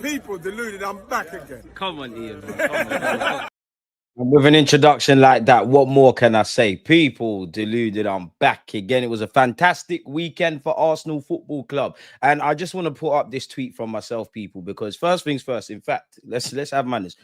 People deluded, I'm back again. Come on, Ian, man. Come on. And with an introduction like that, what more can I say? People deluded, I'm back again. It was a fantastic weekend for Arsenal Football Club. And I just want to put up this tweet from myself, people, because first things first, in fact, let's have manners.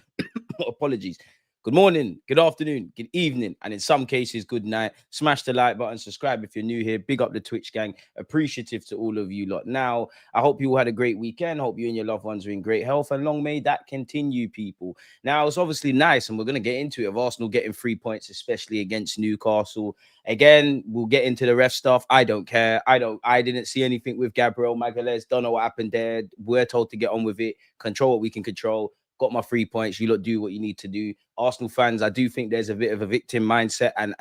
Apologies. Good morning, good afternoon, good evening, and in some cases, good night. Smash the like button, subscribe if you're new here. Big up the Twitch gang. Appreciative to all of you lot. Now, I hope you all had a great weekend. Hope you and your loved ones are in great health, and long may that continue, people. Now, it's obviously nice, and we're going to get into it, of Arsenal getting 3 points, especially against Newcastle. Again, we'll get into the ref stuff. I don't care. I didn't see anything with Gabriel Magalhaes. Don't know what happened there. We're told to get on with it, control what we can control. Got my 3 points. You lot do what you need to do. Arsenal fans, I do think there's a bit of a victim mindset and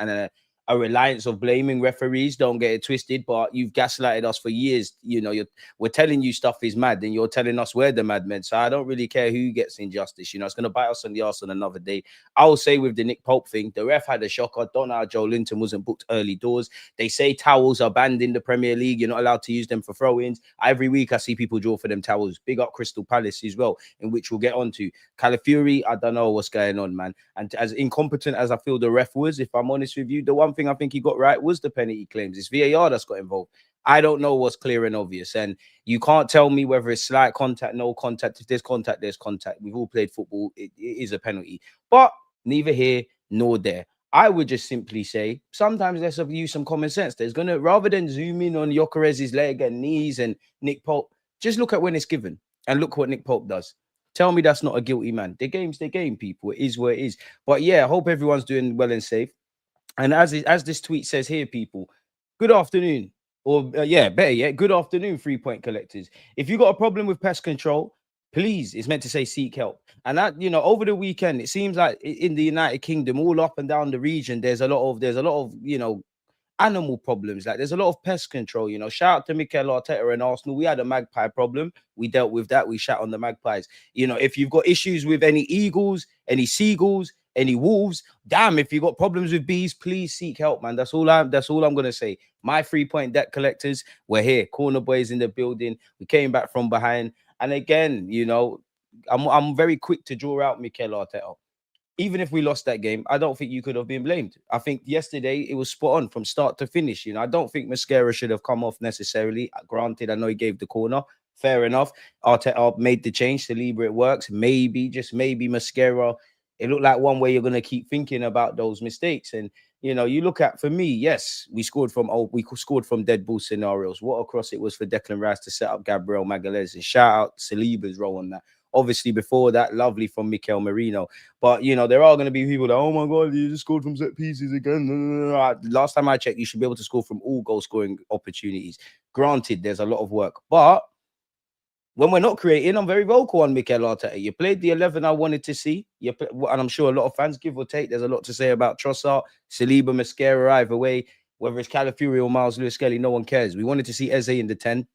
a reliance of blaming referees. Don't get it twisted, but you've gaslighted us for years. You know, we're telling you stuff is mad, and you're telling us we're the madmen. So I don't really care who gets injustice. You know, it's going to bite us on the arse on another day. I will say with the Nick Pope thing, the ref had a shocker. Don't know how Joe Linton wasn't booked early doors. They say towels are banned in the Premier League. You're not allowed to use them for throw-ins. Every week I see people draw for them towels. Big up Crystal Palace as well, in which we'll get on to. Calafiori, I don't know what's going on, man. And as incompetent as I feel the ref was, if I'm honest with you, the one thing I think he got right was the penalty claims. It's VAR that's got involved. I don't know what's clear and obvious. And you can't tell me whether it's slight contact, no contact. If there's contact, there's contact. We've all played football. It is a penalty. But neither here nor there. I would just simply say, sometimes let's use some common sense. There's going to, rather than zoom in on Gyökeres's leg and knees and Nick Pope, just look at when it's given and look what Nick Pope does. Tell me that's not a guilty man. The game's the game, people. It is what it is. But yeah, I hope everyone's doing well and safe. And as this tweet says here, people, good afternoon. Or better yet, good afternoon, 3-point collectors. If you got a problem with pest control, please, it's meant to say seek help. And that, you know, over the weekend, it seems like in the United Kingdom, all up and down the region, there's a lot of, you know, animal problems. Like there's a lot of pest control, you know. Shout out to Mikel Arteta and Arsenal. We had a magpie problem. We dealt with that. We shot on the magpies. You know, if you've got issues with any eagles, any seagulls, any wolves, damn, if you got problems with bees, please seek help, man. That's all I'm gonna say. My 3-point debt collectors, we're here. Corner boys in the building. We came back from behind. And again, you know, I'm very quick to draw out Mikel Arteta. Even if we lost that game, I don't think you could have been blamed. I think yesterday it was spot on from start to finish. You know, I don't think Mascara should have come off necessarily. Granted, I know he gave the corner. Fair enough. Arteta made the change. Saliba, it works. Maybe, just maybe Mascara. It looked like one way you're going to keep thinking about those mistakes. And, you know, you look at, for me, yes, we scored from dead ball scenarios. What a cross it was for Declan Rice to set up Gabriel Magalhaes. And shout out Saliba's role on that. Obviously, before that, lovely from Mikel Merino. But, you know, there are going to be people that, oh, my God, you just scored from set pieces again. Last time I checked, you should be able to score from all goal-scoring opportunities. Granted, there's a lot of work. But when we're not creating, I'm very vocal on Mikel Arteta. You played the 11 I wanted to see. And I'm sure a lot of fans, give or take, there's a lot to say about Trossard, Saliba, Mascara, either way. Whether it's Calafiori or Miles Lewis-Skelly, no one cares. We wanted to see Eze in the 10.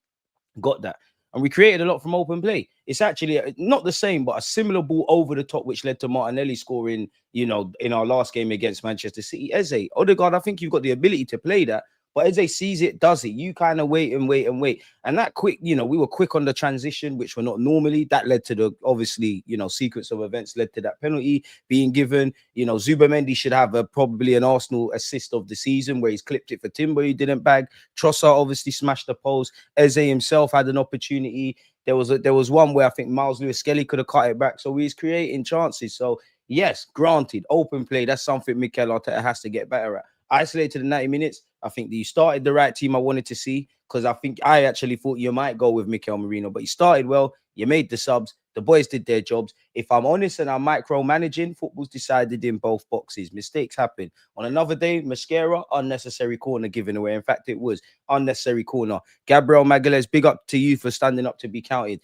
Got that. And we created a lot from open play. It's actually not the same, but a similar ball over the top, which led to Martinelli scoring, you know, in our last game against Manchester City. Eze, Ødegaard, I think you've got the ability to play that. But Eze sees it, does it. You kind of wait and wait and wait. And that quick, you know, we were quick on the transition, which we're not normally. That led to the, obviously, you know, sequence of events led to that penalty being given. You know, Zubimendi should have probably an Arsenal assist of the season where he's clipped it for Timber. He didn't bag. Trossard obviously smashed the post. Eze himself had an opportunity. There was one where I think Miles Lewis-Skelly could have cut it back. So he's creating chances. So, yes, granted, open play, that's something Mikel Arteta has to get better at. Isolated in 90 minutes, I think that you started the right team I wanted to see, because I actually thought you might go with Mikel Merino, but you started well, you made the subs, the boys did their jobs. If I'm honest and I'm micromanaging, football's decided in both boxes. Mistakes happen. On another day, Mascara, unnecessary corner given away. In fact, it was unnecessary corner. Gabriel Magalhaes, big up to you for standing up to be counted.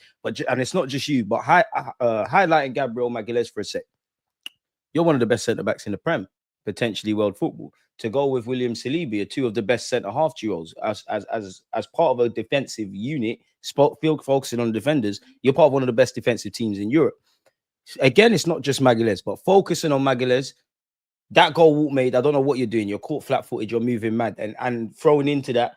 And it's not just you, but highlighting Gabriel Magalhaes for a sec. You're one of the best centre-backs in the Prem, potentially world football. To go with William Saliba, two of the best centre-half duos as part of a defensive unit, focusing on defenders, you're part of one of the best defensive teams in Europe. Again, it's not just Magalhaes, but focusing on Magalhaes, that goal Walt made, I don't know what you're doing. You're caught flat-footed, you're moving mad, and throwing into that,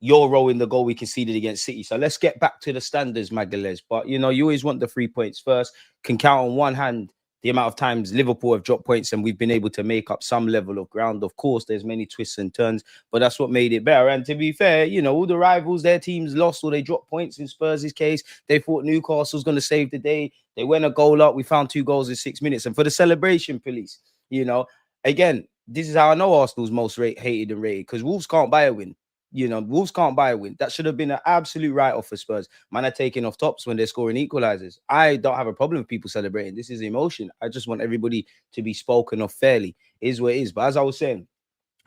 Euro in the goal we conceded against City. So let's get back to the standards, Magalhaes. But, you know, you always want the 3 points first. Can count on one hand the amount of times Liverpool have dropped points and we've been able to make up some level of ground. Of course, there's many twists and turns, but that's what made it better. And to be fair, you know, all the rivals, their teams lost or they dropped points. In Spurs' case, they thought Newcastle's going to save the day. They went a goal up. We found 2 goals in 6 minutes. And for the celebration police, you know, again, this is how I know Arsenal's most hated and rated, because Wolves can't buy a win. You know, Wolves can't buy a win. That should have been an absolute write-off for Spurs. Man are taking off tops when they're scoring equalizers. I don't have a problem with people celebrating. This is emotion. I just want everybody to be spoken of fairly. It is what it is. But as I was saying,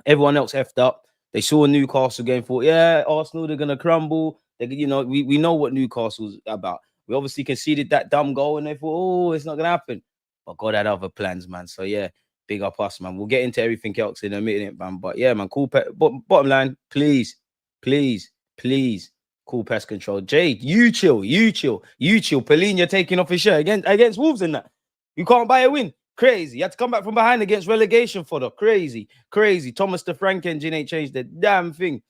everyone else effed up. They saw Newcastle game, thought, yeah, Arsenal, they're going to crumble. You know, we know what Newcastle's about. We obviously conceded that dumb goal and they thought, oh, it's not going to happen. But God had other plans, man. So, yeah. Big up us, man. We'll get into everything else in a minute, man. But yeah, man, cool. Bottom line, please, cool pest control. Jade, you chill. Pauline, you're taking off his shirt against Wolves in that. You can't buy a win. Crazy. You had to come back from behind against relegation fodder. Crazy. Thomas the Frank engine ain't changed the damn thing.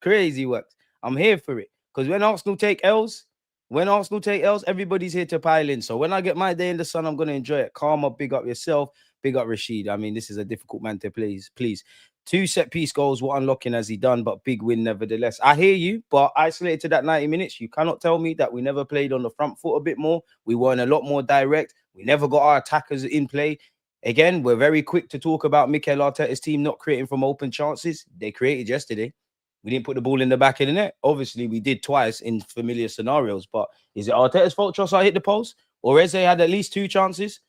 Crazy works. I'm here for it. Because when Arsenal take L's, everybody's here to pile in. So when I get my day in the sun, I'm going to enjoy it. Calm up, big up yourself. Big up Rashid. I mean, this is a difficult man to please. 2 set-piece goals, what unlocking has he done? But big win nevertheless. I hear you, but isolated to that 90 minutes, you cannot tell me that we never played on the front foot a bit more. We weren't a lot more direct. We never got our attackers in play. Again, we're very quick to talk about Mikel Arteta's team not creating from open chances. They created yesterday. We didn't put the ball in the back of the net. Obviously, we did twice in familiar scenarios. But is it Arteta's fault Trossard hit the post? Or Eze had at least 2 chances?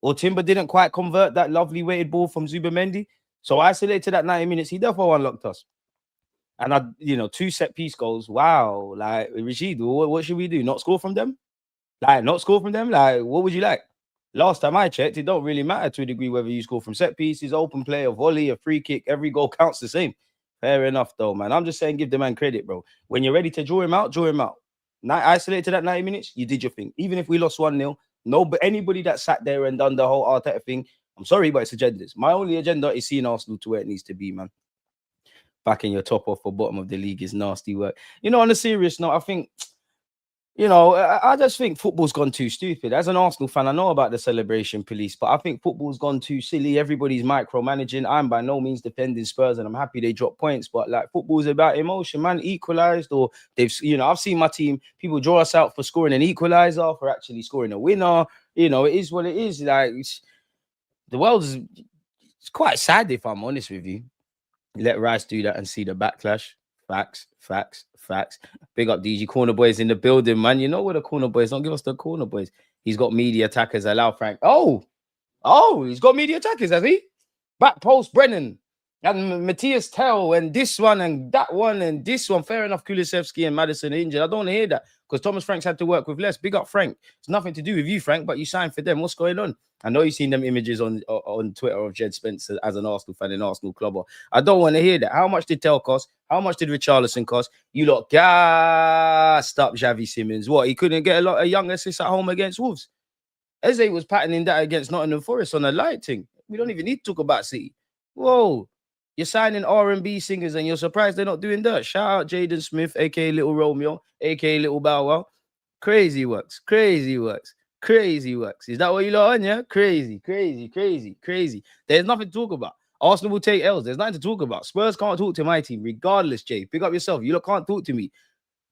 Or Timber didn't quite convert that lovely weighted ball from Zubimendi? So isolated to that 90 minutes, he definitely unlocked us. And 2 set-piece goals. Wow. Like, Rashid, what should we do? Not score from them? Like, what would you like? Last time I checked, it don't really matter to a degree whether you score from set pieces, open play, a volley, a free kick. Every goal counts the same. Fair enough, though, man. I'm just saying, give the man credit, bro. When you're ready to draw him out, draw him out. Isolated to that 90 minutes, you did your thing. Even if we lost 1-0, but anybody that sat there and done the whole Arteta thing, I'm sorry, but it's agendas. My only agenda is seeing Arsenal to where it needs to be, man. Backing your top off for bottom of the league is nasty work. You know, on a serious note, I think, I just think football's gone too stupid. As an Arsenal fan, I know about the celebration police, but I think football's gone too silly. Everybody's micromanaging. I'm by no means defending Spurs, and I'm happy they dropped points. But like, football's about emotion, man. Equalized, or I've seen my team. People draw us out for scoring an equalizer, for actually scoring a winner. It is what it is. Like, the world's it's quite sad, if I'm honest with you. Let Rice do that and see the backlash. Facts. Big up DG. Corner boys in the building, man. You know what the corner boys. Don't give us the corner boys. He's got media attackers. Allow Frank. Oh, he's got media attackers, has he? Back post Brennan and Matthias Tell and this one and that one and this one. Fair enough. Kulusevski and Madison are injured. I don't want to hear that because Thomas Franks had to work with less. Big up Frank. It's nothing to do with you, Frank, but you signed for them. What's going on? I know you've seen them images on Twitter of Jed Spencer as an Arsenal fan and Arsenal clubber. I don't want to hear that. How much did Tell cost? How much did Richarlison cost? You lot gassed up Xavi Simons. What? He couldn't get a lot of young assists at home against Wolves. Eze was patterning that against Nottingham Forest on a light thing. We don't even need to talk about City. Whoa. You're signing R&B singers and you're surprised they're not doing that. Shout out Jaden Smith, a.k.a. Little Romeo, a.k.a. Little Bow Wow. Crazy works. Is that what you lot on, yeah? Crazy. There's nothing to talk about. Arsenal will take L's. There's nothing to talk about. Spurs can't talk to my team, regardless, Jay. Pick up yourself. You lot can't talk to me.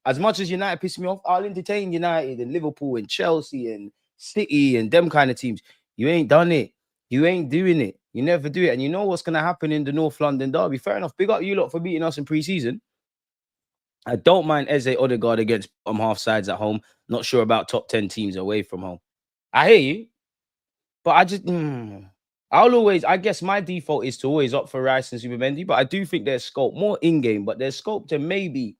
As much as United piss me off, I'll entertain United and Liverpool and Chelsea and City and them kind of teams. You ain't done it. You ain't doing it. You never do it. And you know what's going to happen in the North London derby. Fair enough. Big up you lot for beating us in pre-season. I don't mind Eze Ødegaard against half sides at home. Not sure about top 10 teams away from home. I hear you. But I just... I guess my default is to always opt for Rice and Zubimendi. But I do think there's scope. More in-game. But there's scope to maybe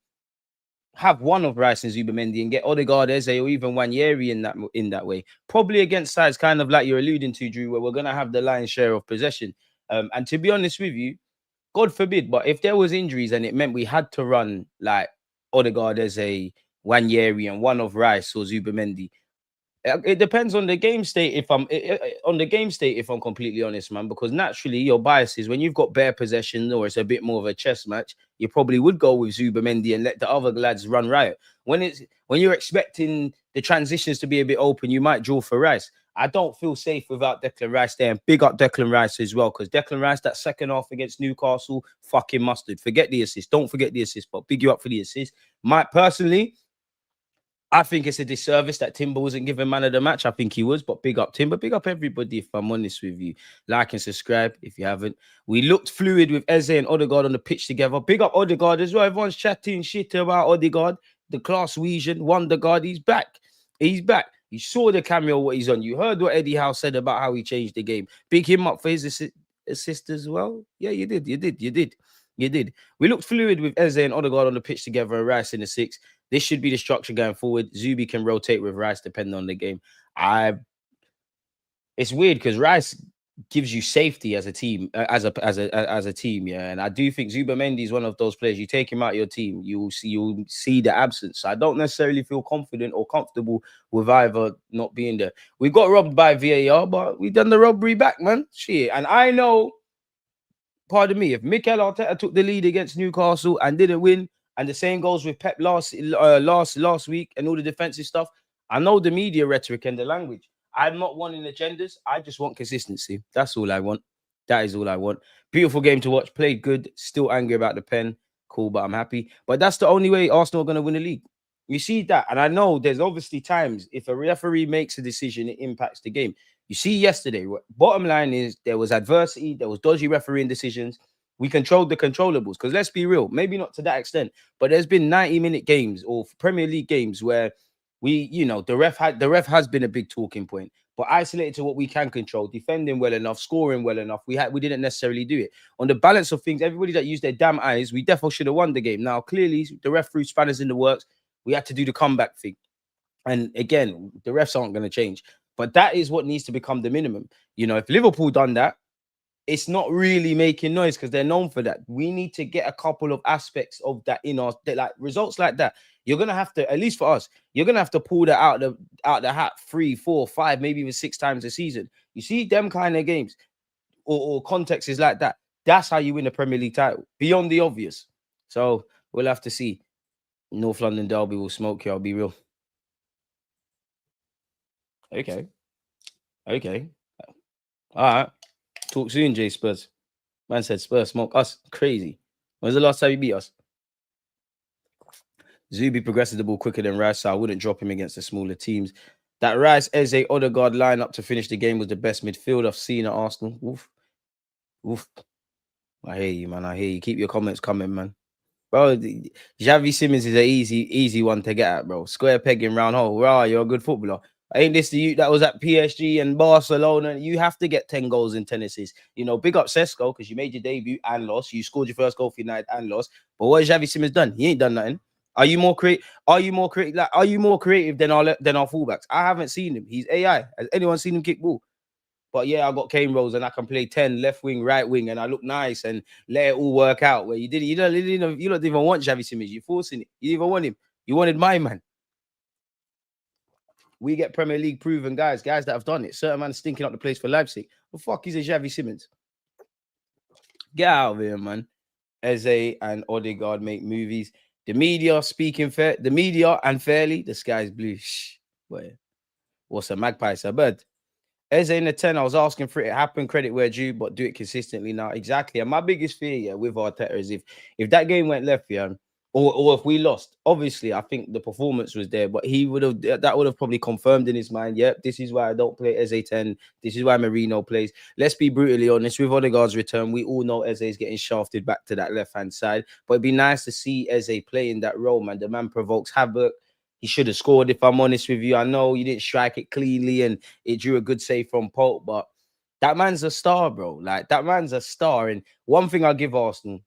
have one of Rice and Zubimendi and get Ødegaard, Eze, or even Wanyeri in that way. Probably against sides kind of like you're alluding to, Drew, where we're going to have the lion's share of possession. And to be honest with you, God forbid, but if there was injuries and it meant we had to run like Ødegaard, Eze, Wanyeri, and one of Rice or Zubimendi, It depends on the game state. If I'm on the game state, if I'm completely honest, man, because naturally your bias is when you've got bare possession or it's a bit more of a chess match, you probably would go with Zubamendi and let the other lads run riot. When you're expecting the transitions to be a bit open, you might draw for Rice. I don't feel safe without Declan Rice there, and big up Declan Rice as well, because Declan Rice, that second half against Newcastle, fucking mustard. Forget the assist. Don't forget the assist, but big you up for the assist. Personally, I think it's a disservice that Timber wasn't given man of the match. I think he was, but big up Timber. Big up everybody, if I'm honest with you. Like and subscribe if you haven't. We looked fluid with Eze and Ødegaard on the pitch together. Big up Ødegaard as well. Everyone's chatting shit about Ødegaard. The class Weasian, Wonder God. He's back. He's back. You saw the cameo, what he's on. You heard what Eddie Howe said about how he changed the game. Big him up for his assist as well. Yeah, you did. We looked fluid with Eze and Ødegaard on the pitch together and Rice in the six. This should be the structure going forward. Zubi can rotate with Rice depending on the game. It's weird because Rice gives you safety as a team, as a team, yeah. And I do think Zubamendi is one of those players. You take him out of your team, you'll see the absence. I don't necessarily feel confident or comfortable with either not being there. We got robbed by VAR, but we done the robbery back, man. Shit, and I know. Pardon me, if Mikel Arteta took the lead against Newcastle and didn't win, and the same goes with Pep last week and all the defensive stuff, I know the media rhetoric and the language. I'm not wanting agendas. I just want consistency. That's all I want. That is all I want. Beautiful game to watch. Played good. Still angry about the pen. Cool, but I'm happy. But that's the only way Arsenal are going to win the league. You see that? And I know there's obviously times if a referee makes a decision, it impacts the game. You see yesterday, bottom line is there was adversity, there was dodgy refereeing decisions. We controlled the controllables because let's be real, maybe not to that extent, but there's been 90-minute games or Premier League games where the ref has been a big talking point, but isolated to what we can control, defending well enough, scoring well enough, we didn't necessarily do it. On the balance of things, everybody that used their damn eyes, we definitely should have won the game. Now, clearly, the ref threw spanners in the works. We had to do the comeback thing. And again, the refs aren't going to change. But that is what needs to become the minimum. If Liverpool done that, it's not really making noise because they're known for that. We need to get a couple of aspects of that in our like results like that. You're gonna have to, at least for us, you're gonna have to pull that out the hat 3, 4, 5, maybe even 6 times a season. You see them kind of games or contexts is like that. That's how you win a Premier League title, beyond the obvious. So we'll have to see. North London derby will smoke you. I'll be real. Okay. All right. Talk soon, J Spurs. Man said Spurs smoke us. Crazy. When's the last time you beat us? Zubi progresses the ball quicker than Rice, so I wouldn't drop him against the smaller teams. That Rice, Eze, Ødegaard lineup to finish the game was the best midfield I've seen at Arsenal. Oof. I hear you, man. I hear you. Keep your comments coming, man. Bro, Xavi Simons is an easy one to get at, bro. Square peg in round hole. Wow, you're a good footballer. Ain't this the you that was at PSG and Barcelona? You have to get 10 goals in 10 assists. Big up Sesko because you made your debut and lost. You scored your first goal for United and lost. But what has Xavi Simons done? He ain't done nothing. Are you more creative? Are you more creative than our fullbacks? I haven't seen him. He's AI. Has anyone seen him kick ball? But yeah, I got cane rolls and I can play 10 left wing, right wing, and I look nice and let it all work out. Where you don't even want Xavi Simons. You're forcing it. You didn't even want him. You wanted my man. We get Premier League proven guys that have done it. Certain man stinking up the place for Leipzig. What the fuck is a Xavi Simons? Get out of here, man. Eze and Ødegaard make movies. The media speaking fair. The media and fairly, the sky's blue. Shh. What's a magpie? It's a bird. Eze in the 10, I was asking for it to happen, credit where due, but do it consistently now. Exactly. And my biggest fear, with Arteta is if that game went left, or if we lost, obviously I think the performance was there, but that would have probably confirmed in his mind, yep, this is why I don't play Eze 10. This is why Marino plays. Let's be brutally honest, with Ødegaard's return, we all know Eze is getting shafted back to that left-hand side, but it'd be nice to see Eze play in that role, man. The man provokes havoc. He should have scored, if I'm honest with you. I know you didn't strike it cleanly and it drew a good save from Pope, but that man's a star, bro. Like, that man's a star. And one thing I'll give Arsenal,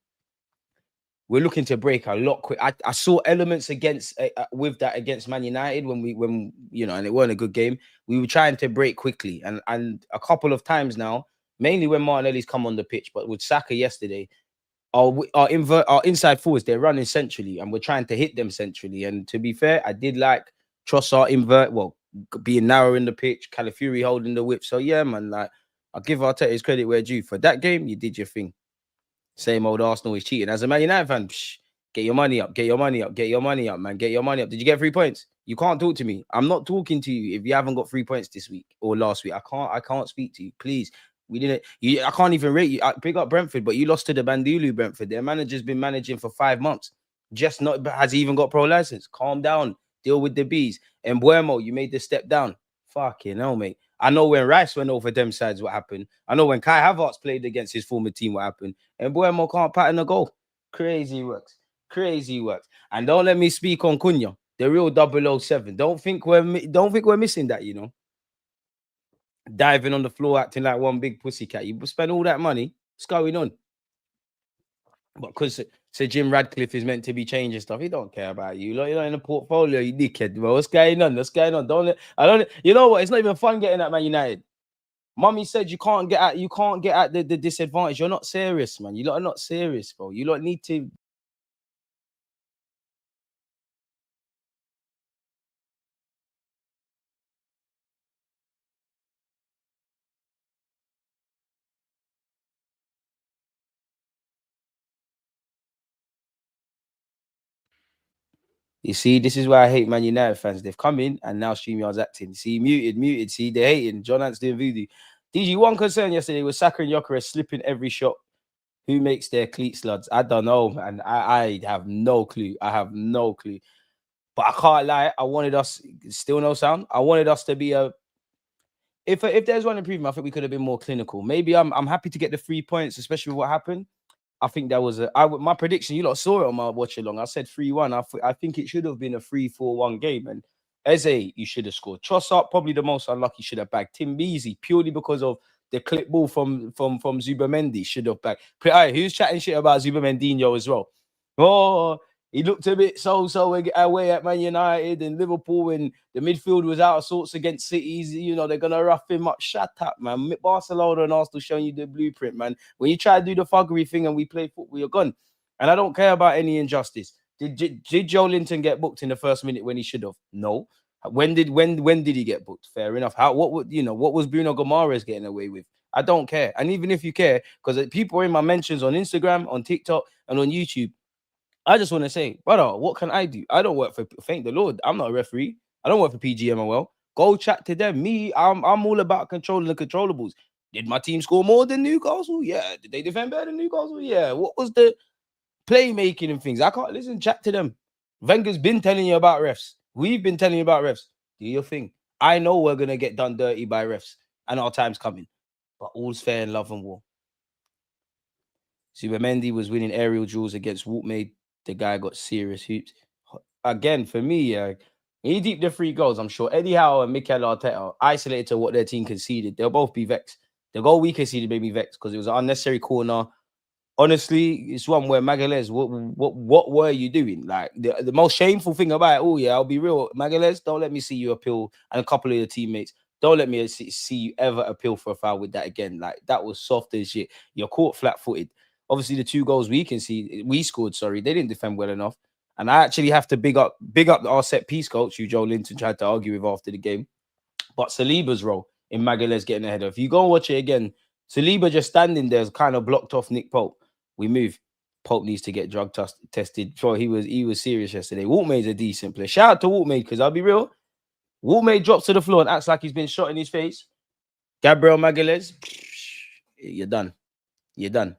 we're looking to break a lot quick. I saw elements with that against Man United when and it weren't a good game. We were trying to break quickly. And a couple of times now, mainly when Martinelli's come on the pitch, but with Saka yesterday, our inside forwards, they're running centrally and we're trying to hit them centrally. And to be fair, I did like Trossard invert. Well, being narrow in the pitch, Calafiori holding the whip. So yeah, man, like I'll give Arteta his credit where due. For that game, you did your thing. Same old Arsenal is cheating. As a Man United fan, get your money up, get your money up, get your money up, man. Get your money up. Did you get 3 points? You can't talk to me. I'm not talking to you if you haven't got 3 points this week or last week. I can't speak to you. Please. We didn't. I can't even rate you. I pick up Brentford, but you lost to the Bandulu Brentford. Their manager's been managing for 5 months. Just not has he even got pro license. Calm down. Deal with the bees. And Buemo, you made the step down. Fucking hell, mate. I know when Rice went over them sides, what happened. I know when Kai Havertz played against his former team, what happened. And Buemo can't pattern a goal. Crazy works. Crazy works. And don't let me speak on Cunha, the real 007. Don't think we're missing that, you know. Diving on the floor, acting like one big pussycat. You spend all that money. What's going on? But because Sir Jim Radcliffe is meant to be changing stuff, he don't care about you. You're not in the portfolio, you dickhead, bro. What's going on? What's going on? You know what? It's not even fun getting at Man United. Mummy said you can't get at the disadvantage. You're not serious, man. You lot are not serious, bro. You lot need to. You see, this is why I hate Man United fans. They've come in and now StreamYard's acting. See, muted. See, they're hating. John Ant's doing voodoo. DG, one concern yesterday was Saka and Gyökeres slipping every shot. Who makes their cleat sluds? I don't know, man. I have no clue. I have no clue. But I can't lie. I wanted us, still no sound. I wanted us to be a. If there's one improvement, I think we could have been more clinical. Maybe I'm happy to get the 3 points, especially with what happened. I think that was my prediction. You lot saw it on my watch along. I said 3-1. I think it should have been a 3-4-1 game. And Eze, you should have scored. Trossard, probably the most unlucky, should have bagged. Tim Beasy, purely because of the clip ball from Zubamendi, should have bagged. Hey, who's chatting shit about Zubamendinho as well? Oh, he looked a bit so away at Man United and Liverpool, and the midfield was out of sorts against Cities. You know, they're going to rough him up. Shut up, man. Barcelona and Arsenal showing you the blueprint, man. When you try to do the fuggery thing and we play football, you're gone. And I don't care about any injustice. Did Joe Linton get booked in the first minute when he should have? No. When did he get booked? Fair enough. What was Bruno Gomares getting away with? I don't care. And even if you care, because people are in my mentions on Instagram, on TikTok, and on YouTube, I just want to say, brother, what can I do? I don't work for, thank the Lord, I'm not a referee. I don't work for PGMOL. Go chat to them. I'm all about controlling the controllables. Did my team score more than Newcastle? Yeah. Did they defend better than Newcastle? Yeah. What was the playmaking and things? I can't listen. Chat to them. Wenger's been telling you about refs. We've been telling you about refs. Do your thing. I know we're going to get done dirty by refs and our time's coming. But all's fair in love and war. Zubamendi was winning aerial duels against Waltmade. The guy got serious hoops. Again, for me, he deep the 3 goals. I'm sure Eddie Howe and Mikel Arteta, isolated to what their team conceded, they'll both be vexed. The goal we conceded made me vexed because it was an unnecessary corner. Honestly, it's one where Magalhaes, what were you doing? Like the most shameful thing about it, oh yeah, I'll be real. Magalhaes, don't let me see you appeal, and a couple of your teammates, don't let me see you ever appeal for a foul with that again. Like that was soft as shit. You're caught flat-footed. Obviously, the 2 goals we scored, sorry, they didn't defend well enough. And I actually have to big up our set piece coach, who Joe Linton tried to argue with after the game. But Saliba's role in Magalhaes getting ahead of. If you go and watch it again, Saliba just standing there is kind of blocked off Nick Pope. We move. Pope needs to get drug tested. Bro, he was serious yesterday. Waltmade's a decent player. Shout out to Waltmade, because I'll be real. Waltmade drops to the floor and acts like he's been shot in his face. Gabriel Magalhaes, you're done. You're done.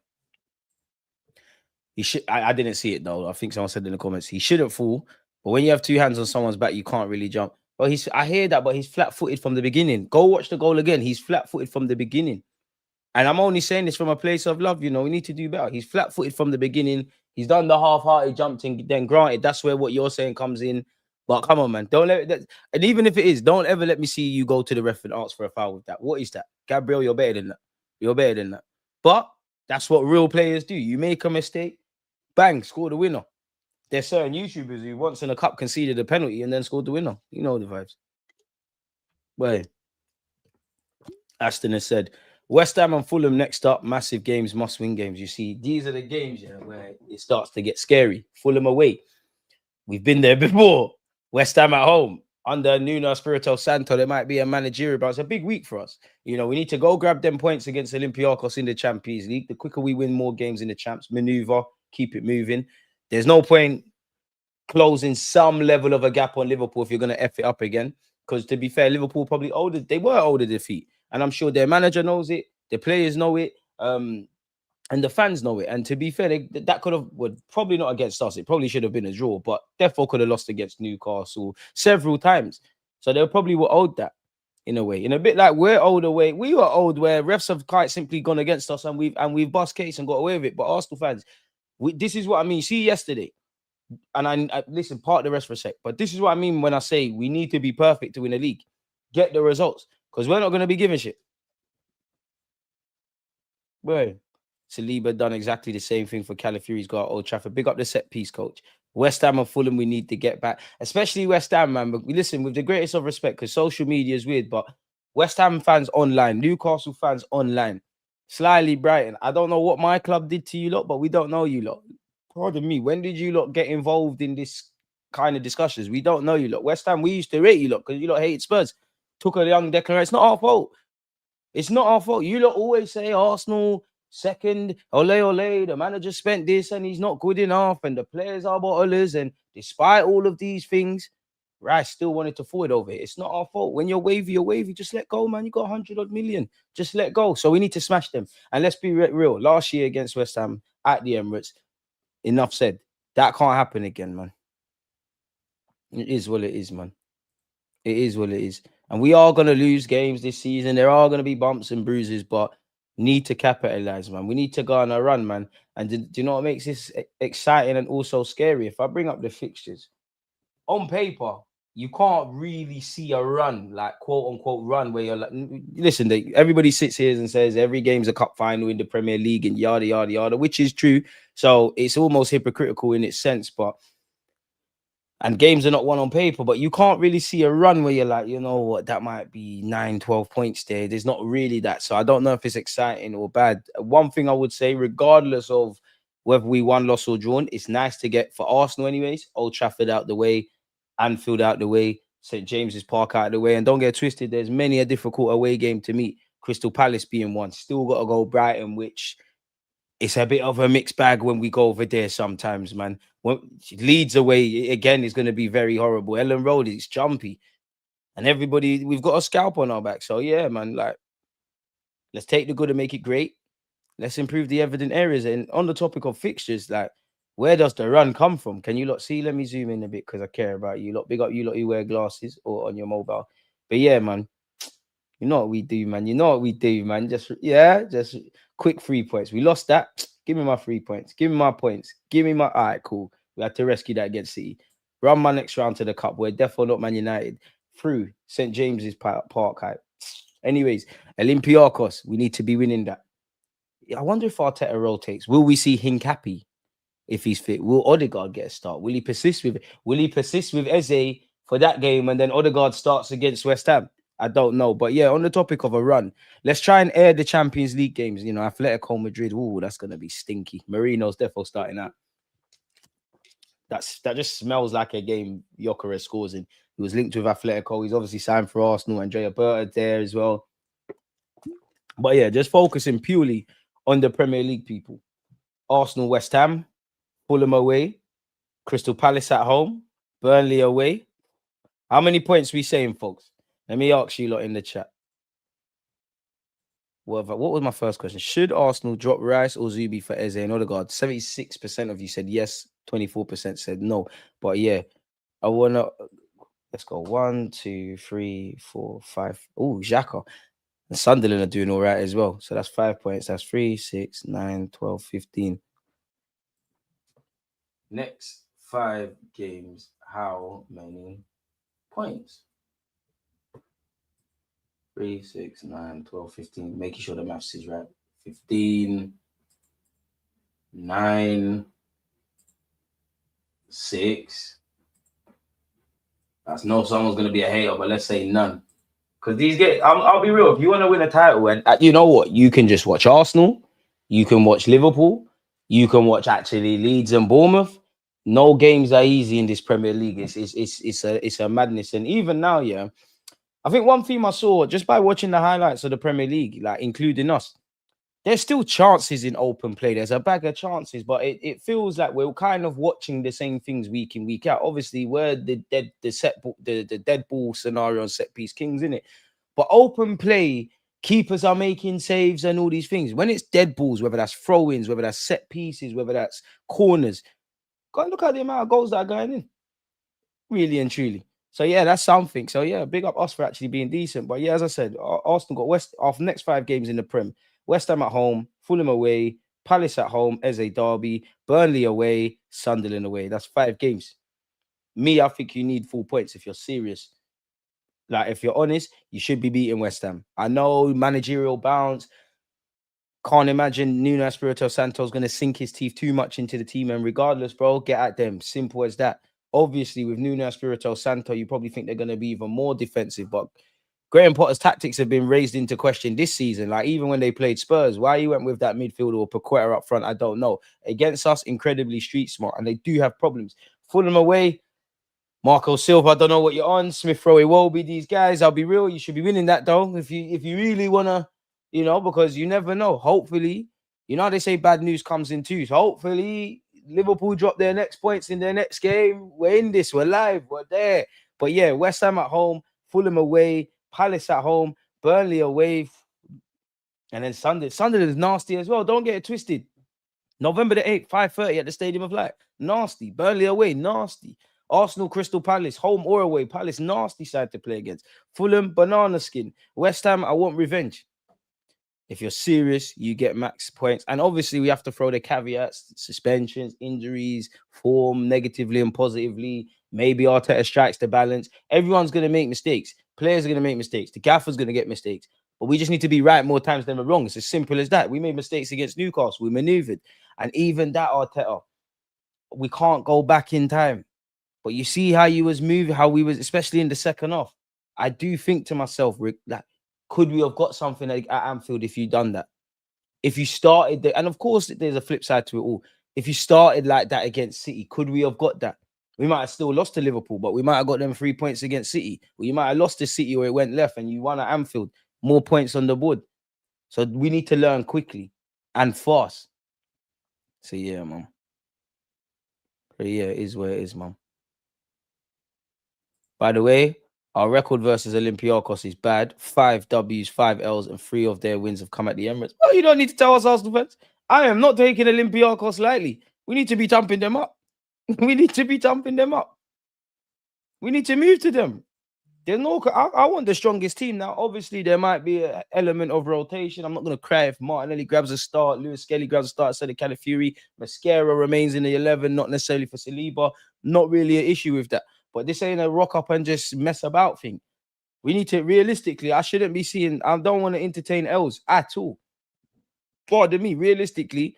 He should. I didn't see it though. I think someone said in the comments he shouldn't fall. But when you have 2 hands on someone's back, you can't really jump. But I hear that, but he's flat-footed from the beginning. Go watch the goal again. He's flat-footed from the beginning. And I'm only saying this from a place of love. You know, we need to do better. He's flat-footed from the beginning. He's done the half-hearted jumping. Then granted, that's where what you're saying comes in. But come on, man. Don't let that. And even if it is, don't ever let me see you go to the ref and ask for a foul with that. What is that? Gabriel, you're better than that. You're better than that. But that's what real players do. You make a mistake, bang, score the winner. There's certain YouTubers who once in a cup conceded a penalty and then scored the winner. You know the vibes. Well, Aston has said, West Ham and Fulham next up, massive games, must-win games. You see, these are the games where it starts to get scary. Fulham away. We've been there before. West Ham at home. under Nuno Espirito Santo, there might be a managerial, but it's a big week for us. You know, we need to go grab them points against Olympiacos in the Champions League. The quicker we win more games in the Champs, maneuver, keep it moving. There's no point closing some level of a gap on Liverpool if you're going to F it up again. Because to be fair, Liverpool probably they were older defeat. And I'm sure their manager knows it, the players know it, and the fans know it. And to be fair, that could have, well, probably not against us. It probably should have been a draw, but therefore could have lost against Newcastle several times. So they probably were owed that in a way. In a bit like we're owed away. We were owed where refs have quite simply gone against us and we've bust case and got away with it. But Arsenal fans, this is what I mean. See yesterday, and I listen, part of the rest for a sec, but this is what I mean when I say we need to be perfect to win the league. Get the results, because we're not going to be giving shit. Boy, Saliba done exactly the same thing for Calafiori's got Old Trafford. Big up the set piece coach. West Ham and Fulham, we need to get back, especially West Ham, man. But we listen with the greatest of respect, because social media is weird, but West Ham fans online, Newcastle fans online, slyly Brighton. I don't know what my club did to you lot, but we don't know you lot. Pardon me. When did you lot get involved in this kind of discussions? We don't know you lot. West Ham, we used to rate you lot because you lot hated Spurs. Took a young Declan. It's not our fault. It's not our fault. You lot always say Arsenal second, ole ole, the manager spent this and he's not good enough and the players are bottlers, and despite all of these things, Rice still wanted to forward over it. It's not our fault. When you're wavy, just let go, man. You got 100 odd million. Just let go. So we need to smash them. And let's be real. Last year against West Ham at the Emirates, enough said. That can't happen again, man. It is what it is, man. It is what it is. And we are going to lose games this season. There are going to be bumps and bruises, but need to capitalize, man. We need to go on a run, man. And do you know what makes this exciting and also scary? If I bring up the fixtures, on paper, you can't really see a run, like quote unquote run, where you're like, listen, everybody sits here and says every game's a cup final in the Premier League and yada, yada, yada, which is true. So it's almost hypocritical in its sense, and games are not won on paper, but you can't really see a run where you're like, you know what, that might be 9, 12 points there. There's not really that. So I don't know if it's exciting or bad. One thing I would say, regardless of whether we won, lost, or drawn, it's nice to get, for Arsenal anyways, Old Trafford out the way, Anfield out the way, St. James's Park out the way. And don't get twisted, there's many a difficult away game to meet. Crystal Palace being one. Still got to go Brighton, which it's a bit of a mixed bag when we go over there sometimes, man. When Leeds away, again, is going to be very horrible. Ellen Road is jumpy. And everybody, we've got a scalp on our back. So, yeah, man, like, let's take the good and make it great. Let's improve the evident areas. And on the topic of fixtures, like, where does the run come from? Can you lot see? Let me zoom in a bit because I care about you lot. Big up you lot who wear glasses or on your mobile. But, yeah, man, you know what we do, man. You know what we do, man. Just quick 3 points. We lost that. Give me my 3 points. Give me my points. Give me my... All right, cool. We had to rescue that against City. Run my next round to the cup. We're definitely not Man United. Through St. James's Park hype. Anyways, Olympiacos, we need to be winning that. I wonder if Arteta rotates. Will we see Hincapi if he's fit? Will Ødegaard get a start? Will he persist with Eze for that game and then Ødegaard starts against West Ham? I don't know. But yeah, on the topic of a run, let's try and air the Champions League games. You know, Atletico Madrid. Ooh, that's going to be stinky. Marino's definitely starting out. That just smells like a game Gyökeres scores in. He was linked with Atletico. He's obviously signed for Arsenal. Andrea Berta there as well. But yeah, just focusing purely on the Premier League, people. Arsenal, West Ham, Fulham away, Crystal Palace at home, Burnley away. How many points we saying, folks? Let me ask you lot in the chat. What was my first question? Should Arsenal drop Rice or Zubi for Eze and Ødegaard? 76% of you said yes, 24% said no. But yeah, I want to... Let's go. 1, 2, 3, 4, 5. Oh, Xhaka. And Sunderland are doing all right as well. So that's 5 points. That's 3, 6, 9, 12, 15. Next 5 games, how many points? 3, 6, 9, 12, 15. Making sure the maths is right. 15, 9, 6. That's no someone's going to be a hater, but let's say none. Because these games, I'll be real. If you want to win a title, and you know what? You can just watch Arsenal. You can watch Liverpool. You can watch actually Leeds and Bournemouth. No games are easy in this Premier League. It's a madness. And even now, yeah, I think one thing I saw just by watching the highlights of the Premier League, like including us, there's still chances in open play. There's a bag of chances, but it feels like we're kind of watching the same things week in, week out. Obviously, we're the dead ball scenario and set piece kings, in it. But open play, keepers are making saves and all these things. When it's dead balls, whether that's throw-ins, whether that's set pieces, whether that's corners, go and look at the amount of goals that are going in. Really and truly. So yeah, that's something. So yeah, big up us for actually being decent. But yeah, as I said, Arsenal got off next 5 games in the Prem. West Ham at home, Fulham away, Palace at home, Eze Derby, Burnley away, Sunderland away. That's 5 games. Me, I think you need 4 points if you're serious. Like, if you're honest, you should be beating West Ham. I know managerial bounce. Can't imagine Nuno Espirito Santo's going to sink his teeth too much into the team. And regardless, bro, get at them. Simple as that. Obviously, with Nuno Espirito Santo, you probably think they're going to be even more defensive. But Graham Potter's tactics have been raised into question this season. Like, even when they played Spurs, why he went with that midfielder or Paqueta up front, I don't know. Against us, incredibly street smart. And they do have problems. Fulham away, Marco Silva, I don't know what you're on. Smith Rowe, Iwobi, these guys, I'll be real. You should be winning that, though. If you really want to, because you never know. Hopefully, they say bad news comes in twos. Hopefully, Liverpool drop their next points in their next game. We're in this. We're live. We're there. But yeah, West Ham at home, Fulham away, Palace at home, Burnley away. And then Sunderland is nasty as well. Don't get it twisted. November the 8th, 5:30 at the Stadium of Light. Nasty. Burnley away, nasty. Arsenal, Crystal Palace, home or away. Palace, nasty side to play against. Fulham, banana skin. West Ham, I want revenge. If you're serious, you get max points. And obviously, we have to throw the caveats, suspensions, injuries, form, negatively and positively. Maybe Arteta strikes the balance. Everyone's going to make mistakes. Players are going to make mistakes. The gaffer's going to get mistakes. But we just need to be right more times than we're wrong. It's as simple as that. We made mistakes against Newcastle. We maneuvered. And even that, Arteta, we can't go back in time. But you see how you was moving, how we was, especially in the second half. I do think to myself, Rick, that could we have got something at Anfield if you'd done that? If you started and of course there's a flip side to it all. If you started like that against City, could we have got that? We might have still lost to Liverpool, but we might have got them 3 points against City. Or you might have lost to City or it went left and you won at Anfield. More points on the board. So we need to learn quickly and fast. So yeah, man. But yeah, it is what it is, man. By the way, our record versus Olympiacos is bad. 5 W's, 5 L's, and 3 of their wins have come at the Emirates. Oh, you don't need to tell us, Arsenal fans. I am not taking Olympiacos lightly. We need to be thumping them up. We need to be thumping them up. We need to move to them. There's no. I want the strongest team now. Obviously, there might be an element of rotation. I'm not going to cry if Martinelli grabs a start, Lewis Skelly grabs a start, instead of Calafiori. Mascara remains in the 11, not necessarily for Saliba. Not really an issue with that. But this ain't a rock up and just mess about thing. We need to, realistically, I shouldn't be seeing, I don't want to entertain L's at all. Pardon me, realistically,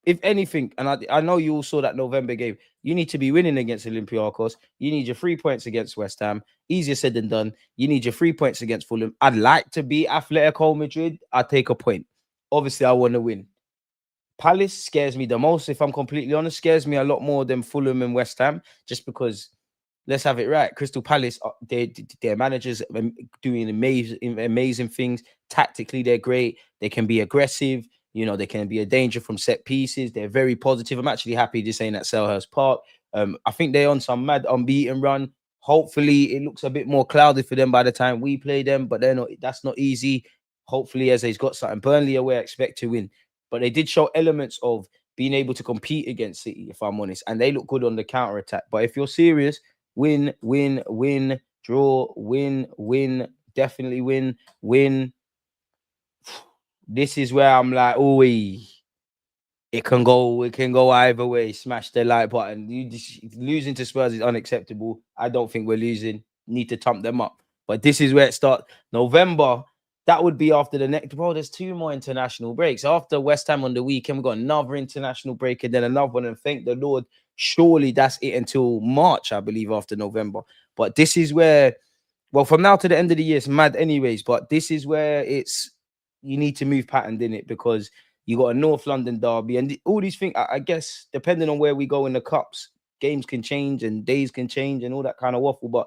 if anything, and I know you all saw that November game, you need to be winning against Olympiacos. You need your 3 points against West Ham. Easier said than done. You need your 3 points against Fulham. I'd like to beat Atletico Madrid. I'd take a point. Obviously, I want to win. Palace scares me the most, if I'm completely honest. Scares me a lot more than Fulham and West Ham, just because, let's have it right, Crystal Palace, their managers are doing amazing things. Tactically, they're great. They can be aggressive. They can be a danger from set pieces. They're very positive. I'm actually happy this ain't at Selhurst Park. I think they're on some mad unbeaten run. Hopefully, it looks a bit more cloudy for them by the time we play them, but that's not easy. Hopefully, Eze's got something. Burnley away, I expect to win. But they did show elements of being able to compete against City, if I'm honest, and they look good on the counter attack. But if you're serious, win, draw, win, definitely win. This is where I'm like, oh, it can go either way. Smash the like button. Losing to Spurs is unacceptable. I don't think we're losing. Need to thump them up. But this is where it starts. November, that would be after the next. Bro, there's 2 more international breaks. After West Ham on the weekend, we've got another international break and then another one. And thank the Lord, surely that's it until March, I believe, after November. But this is where, well, from now to the end of the year, it's mad anyways. But this is where you need to move patterned in it, because you got a North London derby and all these things. I guess depending on where we go in the cups, games can change and days can change and all that kind of waffle. But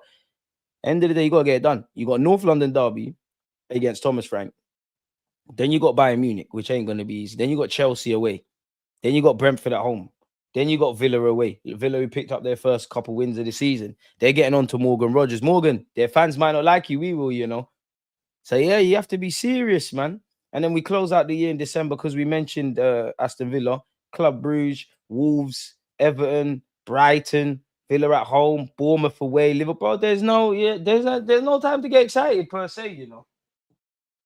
end of the day, you got to get it done. You got North London derby against Thomas Frank. Then you got Bayern Munich, which ain't going to be easy. Then you got Chelsea away. Then you got Brentford at home. Then you got Villa away. Villa who picked up their first couple wins of the season. They're getting on to Morgan Rogers. Morgan, their fans might not like you. We will, you know. So, yeah, you have to be serious, man. And then we close out the year in December because we mentioned Aston Villa, Club Brugge, Wolves, Everton, Brighton, Villa at home, Bournemouth away, Liverpool. There's no time to get excited per se, you know.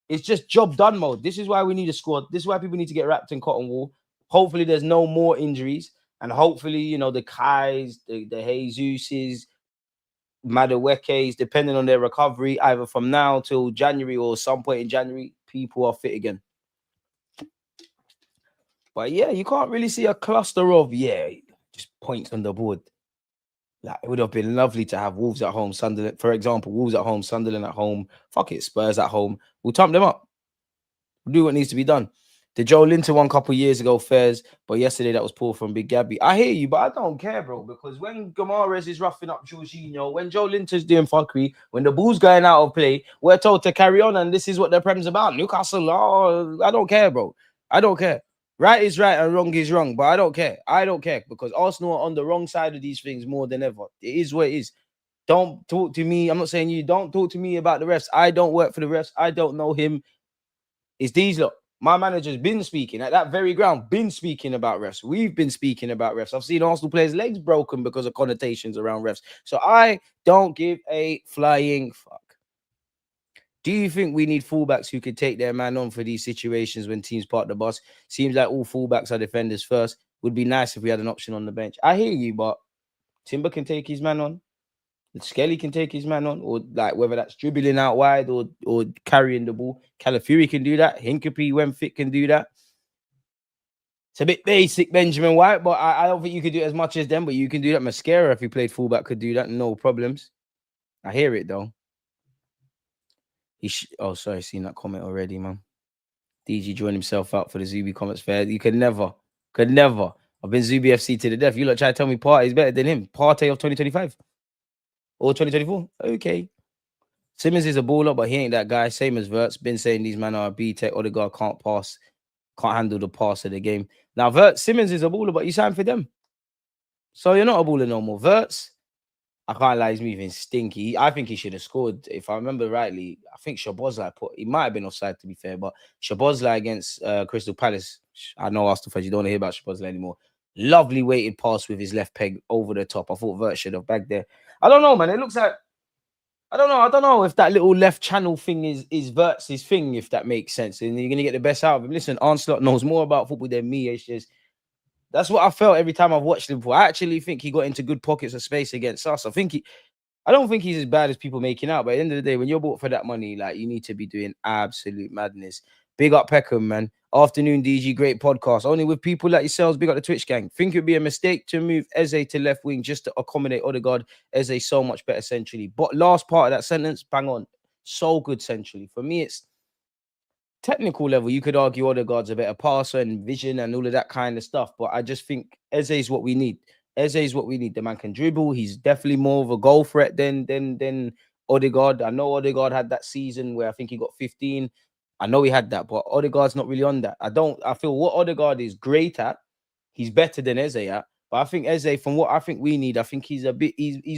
It's just job done mode. This is why we need a squad. This is why people need to get wrapped in cotton wool. Hopefully, there's no more injuries. And hopefully, you know, the Kais, the Jesuses, Maduekes, depending on their recovery, either from now till January or some point in January, people are fit again. But yeah, you can't really see a cluster of, just points on the board. Like, it would have been lovely to have Wolves at home, Sunderland, for example, Wolves at home, Sunderland at home, fuck it, Spurs at home. We'll thump them up. We'll do what needs to be done. The Joe Linton one couple years ago, fairs, but yesterday that was poor from Big Gabby. I hear you, but I don't care, bro, because when Gomares is roughing up Jorginho, when Joe Linton's doing fuckery, when the ball's going out of play, we're told to carry on, and this is what the Prem's about. Newcastle, I don't care, bro. I don't care. Right is right and wrong is wrong, but I don't care. I don't care because Arsenal are on the wrong side of these things more than ever. It is what it is. Don't talk to me. I'm not saying you. Don't talk to me about the refs. I don't work for the refs. I don't know him. It's these lot. My manager's been speaking at that very ground, been speaking about refs. We've been speaking about refs. I've seen Arsenal players' legs broken because of connotations around refs. So I don't give a flying fuck. Do you think we need fullbacks who could take their man on for these situations when teams park the bus? Seems like all fullbacks are defenders first. Would be nice if we had an option on the bench. I hear you, but Timber can take his man on. Skelly can take his man on, or like whether that's dribbling out wide or carrying the ball. Calafiori can do that. Hincapie, when fit, can do that. It's a bit basic, Benjamin White, but I don't think you could do it as much as them, but you can do that. Mascara, if he played fullback, could do that. No problems. I hear it, though. Sorry, seen that comment already, man. DG joined himself out for the Zubi comments fair. You could never. I've been Zubi FC to the death. You lot try to tell me Partey's better than him. Partey of 2025. Or 2024? Okay. Simmons is a baller, but he ain't that guy. Same as Verts. Been saying these men are B-Tech. Odegaard can't pass. Can't handle the pass of the game. Now, Simmons is a baller, but you signed for them. So you're not a baller no more. Verts, I can't lie, he's moving stinky. I think he should have scored. If I remember rightly, I think Szoboszlai he might have been offside, to be fair, but Szoboszlai against Crystal Palace, I know Arsenal fans, you don't want to hear about Szoboszlai anymore. Lovely weighted pass with his left peg over the top. I thought Vert should have bagged there. I don't know, man. It looks like I don't know if that little left channel thing is Verts' thing, if that makes sense. And you're gonna get the best out of him. Listen, Arnslot knows more about football than me. It's just that's what I felt every time I've watched Liverpool. I actually think he got into good pockets of space against us. I don't think he's as bad as people making out. But at the end of the day, when you're bought for that money, like, you need to be doing absolute madness. Big up Peckham, man. Afternoon, DG, great podcast. Only with people like yourselves. Big up the Twitch gang. Think it'd be a mistake to move Eze to left wing just to accommodate Ødegaard. Eze so much better centrally. But last part of that sentence, bang on. So good centrally. For me, it's technical level. You could argue Ødegaard's a better passer and vision and all of that kind of stuff. But I just think Eze is what we need. Eze is what we need. The man can dribble. He's definitely more of a goal threat than Ødegaard. I know Ødegaard had that season where I think he got 15. I know he had that, but Ødegaard's not really on that. I feel what Ødegaard is great at, he's better than Eze at. But I think Eze, from what I think we need, I think he's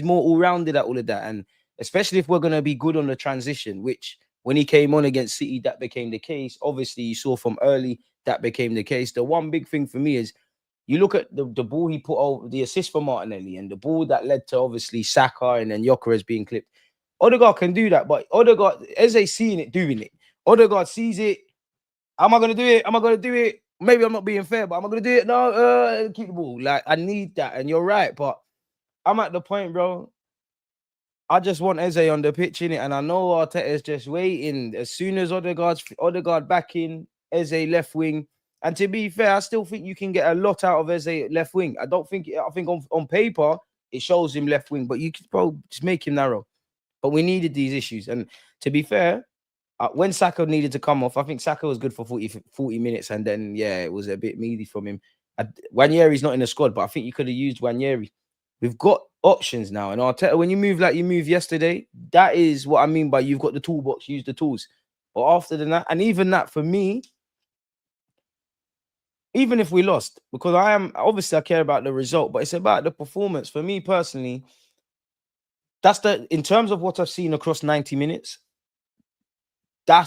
more all-rounded at all of that. And especially if we're going to be good on the transition, which when he came on against City, that became the case. Obviously, you saw from early, that became the case. The one big thing for me is, you look at the ball he put over, the assist for Martinelli, and the ball that led to obviously Saka and then Gyökeres being clipped. Ødegaard can do that, but Eze seeing it, doing it. Ødegaard sees it. Am I going to do it? Am I going to do it? Maybe I'm not being fair, but am I going to do it? No, keep the ball. Like, I need that. And you're right, but I'm at the point, bro. I just want Eze on the pitch, innit? And I know Arteta's just waiting. As soon as Ødegaard back in, Eze left wing. And to be fair, I still think you can get a lot out of Eze left wing. I think on paper, it shows him left wing, but you could probably just make him narrow. But we needed these issues. And to be fair, when Saka needed to come off, I think Saka was good for 40 minutes. And then, yeah, it was a bit meaty from him. Wanyeri's not in the squad, but I think you could have used Wanyeri. We've got options now. And Arteta, when you move like you moved yesterday, that is what I mean by you've got the toolbox, use the tools. But after that, and even that for me, even if we lost, because I care about the result, but it's about the performance. For me personally, that's in terms of what I've seen across 90 minutes, I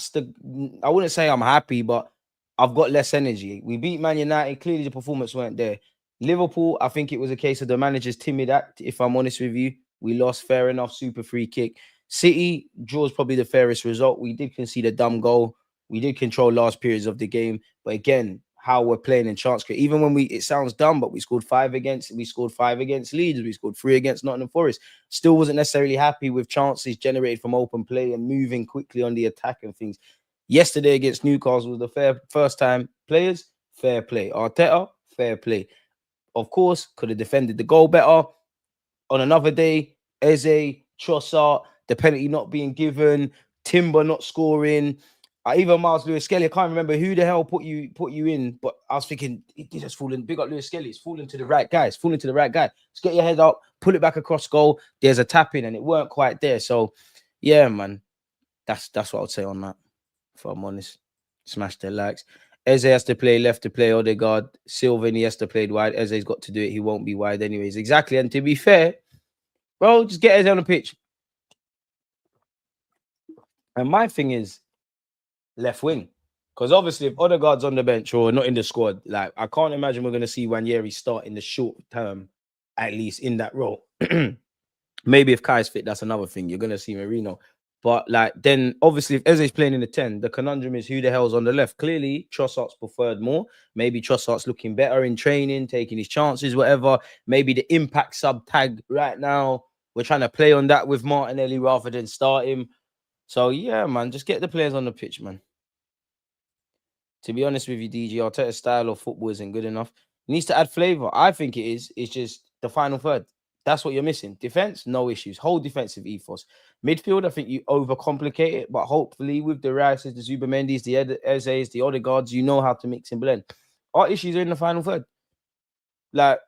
wouldn't say I'm happy, but I've got less energy. We beat Man United. Clearly, the performance weren't there. Liverpool, I think it was a case of the manager's timid act. If I'm honest with you, we lost. Fair enough. Super free kick. City draws probably the fairest result. We did concede a dumb goal. We did control last periods of the game, but again, how we're playing in chance create. Even when it sounds dumb, but we scored 5 against Leeds. We scored 3 against Nottingham Forest. Still wasn't necessarily happy with chances generated from open play and moving quickly on the attack and things. Yesterday against Newcastle was the first time. Players, fair play. Arteta, fair play. Of course, could have defended the goal better. On another day, Eze, Trossard, the penalty not being given, Timber not scoring. Even Miles Lewis-Skelly, I can't remember who the hell put you in, but I was thinking, he just falling. Big up Lewis-Skelly. It's falling to the right guy. It's falling to the right guy. Just get your head up, pull it back across goal. There's a tap in, and it weren't quite there. So, yeah, man, that's what I'd say on that. If I'm honest, smash the likes. Eze has to play left to play Ødegaard. Silva, he has to play wide. Eze's got to do it. He won't be wide anyways. Exactly. And to be fair, bro, just get Eze on the pitch. And my thing is left wing. Because obviously, if Ødegaard's on the bench or not in the squad, like I can't imagine we're going to see Nwaneri start in the short term, at least in that role. Maybe if Kai's fit, that's another thing. You're going to see Marino. But like then, obviously, if Eze's playing in the 10, the conundrum is who the hell's on the left. Clearly, Trossard's preferred more. Maybe Trossard's looking better in training, taking his chances, whatever. Maybe the impact sub tag right now, we're trying to play on that with Martinelli rather than start him. So yeah, man, just get the players on the pitch, man. To be honest with you, DG, Arteta's style of football isn't good enough. He needs to add flavor. I think it is. It's just the final third. That's what you're missing. Defense, no issues. Whole defensive ethos. Midfield, I think you overcomplicate it, but hopefully with the Rices, the Zubamendis, the Ezes, the Ødegaards, you know how to mix and blend. Our issues are in the final third. Like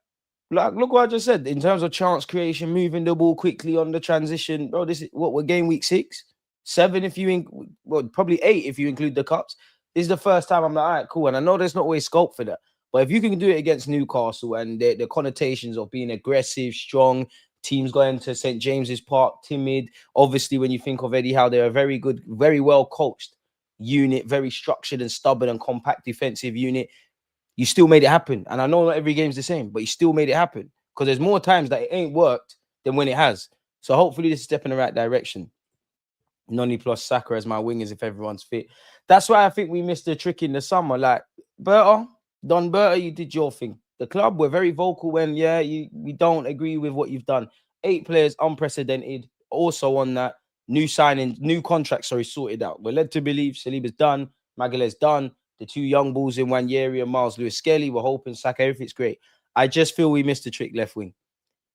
look what I just said. In terms of chance creation, moving the ball quickly on the transition. Bro, this is what we're game week 6. 7 if you probably 8 if you include the cups. This is the first time I'm like, all right, cool. And I know there's not always scope for that. But if you can do it against Newcastle and the connotations of being aggressive, strong, teams going to St. James's Park, timid. Obviously, when you think of Eddie Howe, they're a very good, very well coached unit, very structured and stubborn and compact defensive unit. You still made it happen. And I know not every game's the same, but you still made it happen. Because there's more times that it ain't worked than when it has. So hopefully this is a step in the right direction. Noni plus Saka as my wingers if everyone's fit. That's why I think we missed the trick in the summer. Like, Berta, Don Berta, you did your thing. The club were very vocal when, we don't agree with what you've done. 8 players, unprecedented. Also on that, new contract, sorted out. We're led to believe Saliba's done, Magalhaes done. The 2 young bulls in Nwaneri and Miles Lewis-Skelly, we're hoping Saka, everything's great. I just feel we missed the trick left wing.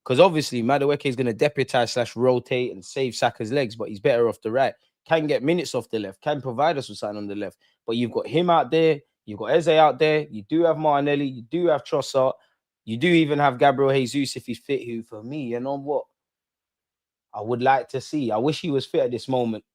Because obviously, Madueke is going to deputize / rotate and save Saka's legs, but he's better off the right. Can get minutes off the left, can provide us with something on the left. But you've got him out there, you've got Eze out there, you do have Martinelli, you do have Trossard, you do even have Gabriel Jesus if he's fit, who for me, you know what? I would like to see. I wish he was fit at this moment.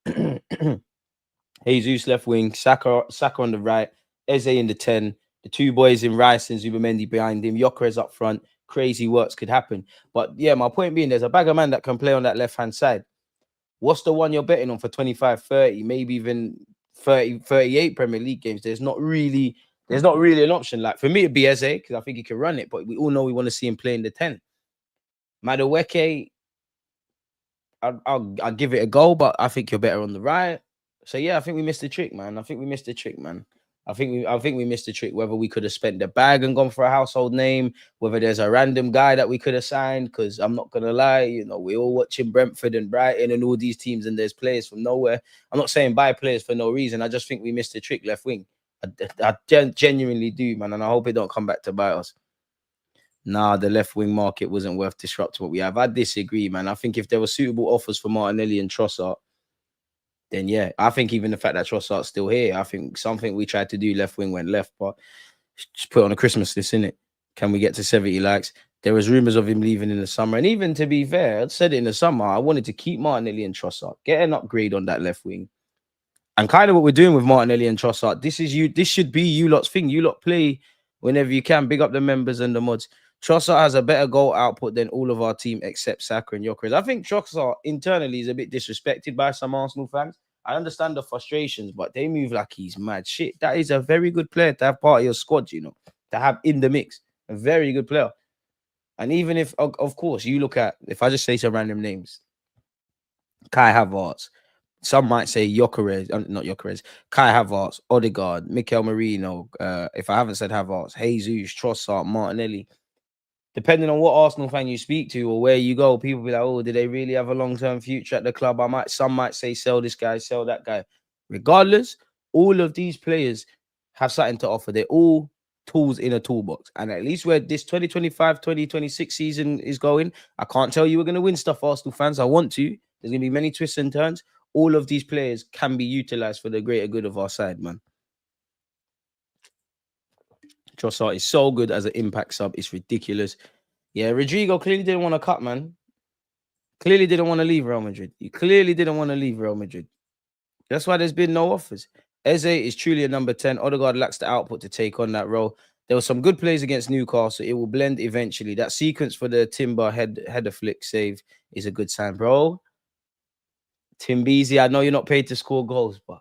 Jesus left wing, Saka on the right, Eze in the 10, the 2 boys in Rice and Zubamendi behind him, Gyökeres up front. Crazy works could happen. But yeah, my point being, there's a bag of man that can play on that left-hand side. What's the one you're betting on for 25, 30, maybe even 30, 38 Premier League games? There's not really an option. Like for me, it'd be Eze, because I think he can run it, but we all know we want to see him play in the 10. Madueke, I'll give it a go, but I think you're better on the right. So yeah, I think we missed the trick, man. I think we missed the trick. Whether we could have spent the bag and gone for a household name, whether there's a random guy that we could have signed, because I'm not gonna lie, we're all watching Brentford and Brighton and all these teams, and there's players from nowhere. I'm not saying buy players for no reason. I just think we missed the trick left wing. I genuinely do, man, and I hope it don't come back to bite us. Nah, the left wing market wasn't worth disrupting what we have. I disagree, man. I think if there were suitable offers for Martinelli and Trossard, then yeah, I think even the fact that Trossard's still here, I think something we tried to do left wing went left, but just put it on a Christmas list, innit? Can we get to 70 likes? There was rumours of him leaving in the summer. And even to be fair, I said it in the summer, I wanted to keep Martinelli and Trossard, get an upgrade on that left wing. And kind of what we're doing with Martinelli and Trossard, this should be you lot's thing. You lot play whenever you can. Big up the members and the mods. Trossard has a better goal output than all of our team except Saka and Gyökeres. I think Trossard internally is a bit disrespected by some Arsenal fans. I understand the frustrations, but they move like he's mad shit. That is a very good player to have part of your squad, you know, to have in the mix. A very good player. And even if, of course, you look at, if I just say some random names, Kai Havertz, some might say Gyökeres, not Gyökeres, Kai Havertz, Ødegaard, Mikel Merino, if I haven't said Havertz, Jesus, Trossard, Martinelli. Depending on what Arsenal fan you speak to or where you go, people be like, oh, do they really have a long-term future at the club? Some might say, sell this guy, sell that guy. Regardless, all of these players have something to offer. They're all tools in a toolbox. And at least where this 2025-2026 season is going, I can't tell you we're going to win stuff, Arsenal fans. I want to. There's going to be many twists and turns. All of these players can be utilized for the greater good of our side, man. Trossard is so good as an impact sub. It's ridiculous. Yeah, Rodrigo clearly didn't want to cut, man. Clearly didn't want to leave Real Madrid. He clearly didn't want to leave Real Madrid. That's why there's been no offers. Eze is truly a number 10. Ødegaard lacks the output to take on that role. There were some good plays against Newcastle. It will blend eventually. That sequence for the Timber header flick save is a good sign, bro. Tim Beasy, I know you're not paid to score goals, but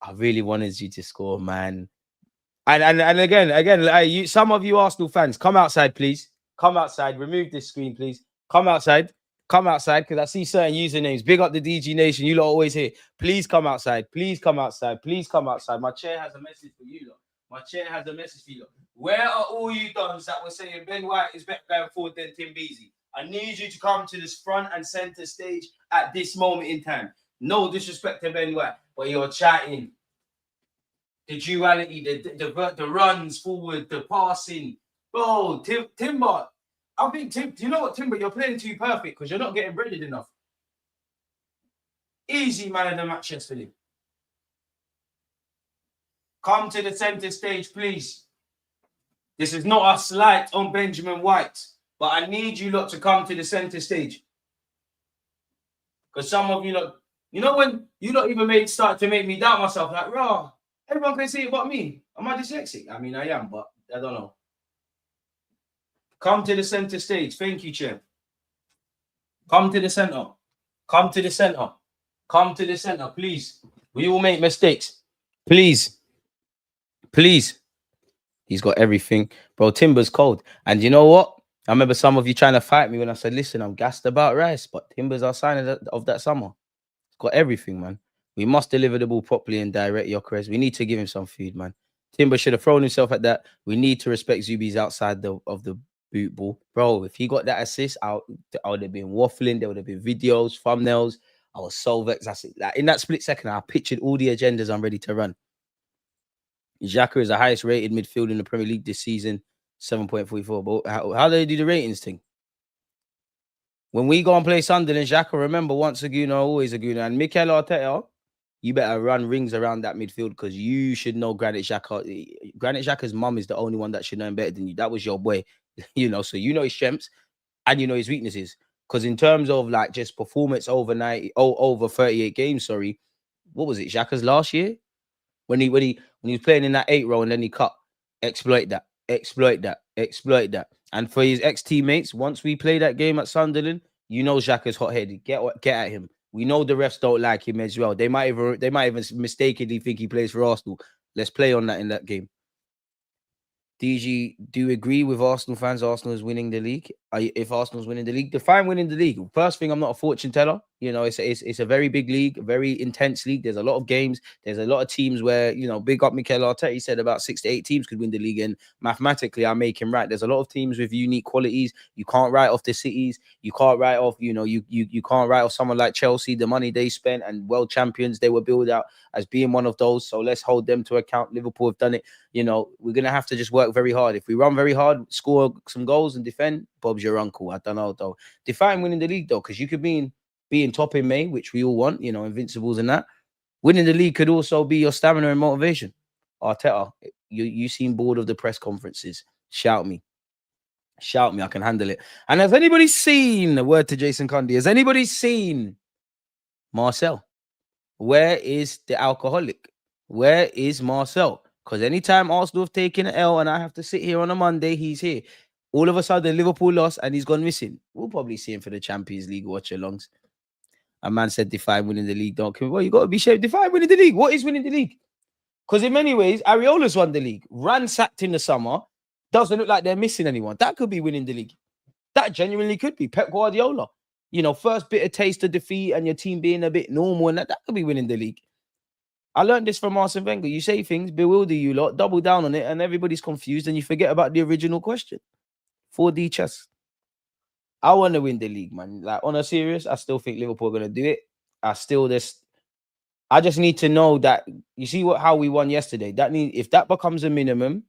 I really wanted you to score, man. And again, like some of you Arsenal fans, come outside, please. Come outside. Remove this screen, please. Come outside. Come outside, because I see certain usernames. Big up the DG Nation. You lot always here. Please come outside. Please come outside. Please come outside. My chair has a message for you lot. My chair has a message for you lot. Where are all you dons that were saying Ben White is better going forward than Tim Beasy? I need you to come to this front and center stage at this moment in time. No disrespect to Ben White, but you're chatting. The duality, the runs forward, the passing. Bro, Timber. I think, do you know what, Timber? You're playing too perfect because you're not getting breaded enough. Easy man of the match yesterday. Come to the center stage, please. This is not a slight on Benjamin White, but I need you lot to come to the center stage. Because some of you lot, you know when you lot even start to make me doubt myself, like, raw, everyone can say it but me. Am I dyslexic? I mean, I am, but I don't know. Come to the center stage. Thank you, Chair. Come to the center. Come to the center. Come to the center, please. We will make mistakes. Please. Please. He's got everything. Bro, Timber's cold. And you know what? I remember some of you trying to fight me when I said, listen, I'm gassed about Rice, but Timber's our sign of that summer. He's got everything, man. We must deliver the ball properly and direct Gyökeres. We need to give him some food, man. Timber should have thrown himself at that. We need to respect Zubi's outside of the boot ball. Bro, if he got that assist, I would have been waffling. There would have been videos, thumbnails. I was so vexed. Like, in that split second, I pictured all the agendas I'm ready to run. Xhaka is the highest rated midfielder in the Premier League this season, 7.44. But how do they do the ratings thing? When we go and play Sunderland, Xhaka, remember, once a Gooner, always a Gooner. And Mikel Arteta, you better run rings around that midfield because you should know Granit Xhaka. Granit Xhaka's mum is the only one that should know him better than you. That was your boy, you know. So you know his strengths and you know his weaknesses. Because in terms of like just performance over 38 games, sorry, what was it? Xhaka's last year when he was playing in that 8 row and then he cut, exploit that. And for his ex-teammates, once we play that game at Sunderland, you know Xhaka's hot-headed. Get at him. We know the refs don't like him as well. They might even mistakenly think he plays for Arsenal. Let's play on that in that game. DG, do you agree with Arsenal fans? Arsenal is winning the league. If Arsenal's winning the league, define winning the league. First thing, I'm not a fortune teller. You know, it's a very big league, a very intense league. There's a lot of games. There's a lot of teams where, you know, big up Mikel Arteta. He said about 6 to 8 teams could win the league, and mathematically, I make him right. There's a lot of teams with unique qualities. You can't write off the cities. You can't write off, you know, you can't write off someone like Chelsea, the money they spent, and world champions they were billed out as being one of those. So let's hold them to account. Liverpool have done it. You know, we're gonna have to just work very hard. If we run very hard, score some goals, and defend, Bob's your uncle. I don't know though. Define winning the league though, because you could be in top in May, which we all want, you know, invincibles and that. Winning the league could also be your stamina and motivation. Arteta, you seem bored of the press conferences. Shout me. Shout me, I can handle it. And has anybody seen the word to Jason Cundy? Has anybody seen Marcel? Where is the alcoholic? Where is Marcel? Because anytime Arsenal have taken an L and I have to sit here on a Monday, he's here. All of a sudden, Liverpool lost and he's gone missing. We'll probably see him for the Champions League watch-alongs. A man said define winning the league. Don't come. Well, you got to be sure define winning the league. What is winning the league? Because in many ways, Areola's won the league. Ransacked in the summer. Doesn't look like they're missing anyone. That could be winning the league. That genuinely could be. Pep Guardiola. You know, first bit of taste of defeat and your team being a bit normal, and that could be winning the league. I learned this from Arsene Wenger. You say things, bewilder you lot, double down on it, and everybody's confused, and you forget about the original question. 4D chess. I want to win the league, man. Like, on a serious, I still think Liverpool are going to do it. I just need to know that, you see how we won yesterday. If that becomes a minimum,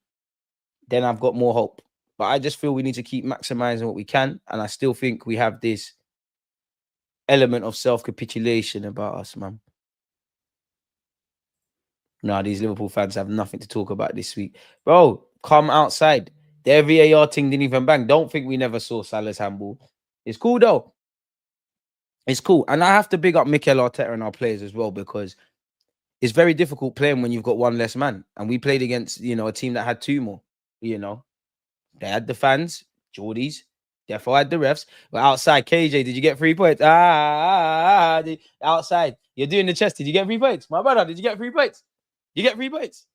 then I've got more hope. But I just feel we need to keep maximizing what we can. And I still think we have this element of self-capitulation about us, man. No, these Liverpool fans have nothing to talk about this week. Bro, come outside. Their VAR thing didn't even bang. Don't think we never saw Salah's handball. It's cool, though. It's cool. And I have to big up Mikel Arteta and our players as well, because it's very difficult playing when you've got one less man. And we played against, a team that had two more, They had the fans, Geordies, therefore had the refs. But outside, KJ, did you get 3 points? Outside. You're doing the chest. Did you get 3 points? My brother, did you get 3 points? You get 3 points.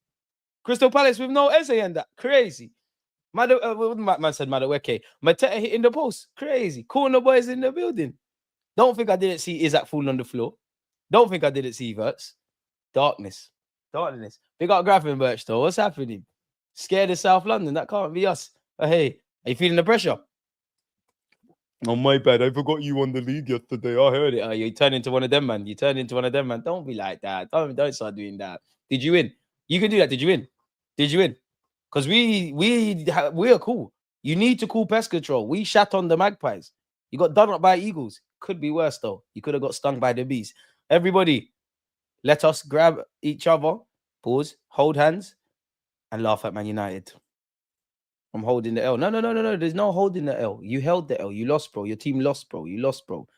Crystal Palace with no Eze and that. Crazy. Man said Madueke. Mateta hitting the post. Crazy. Corner boys in the building. Don't think I didn't see Isaac falling on the floor. Don't think I didn't see Verts. Darkness. Big up Grafenberg though. What's happening? Scared of South London. That can't be us. Hey, are you feeling the pressure? Oh, my bad. I forgot you won the league yesterday. I heard it. You turned into one of them, man. Don't be like that. Don't start doing that. Did you win? You can do that. Did you win? Because we are cool. You need to call pest control. We shat on the Magpies. You got done up by Eagles. Could be worse, though. You could have got stung by the bees. Everybody, let us grab each other, pause, hold hands, and laugh at Man United. I'm holding the L. No. There's no holding the L. You held the L. You lost, bro. Your team lost, bro. You lost, bro.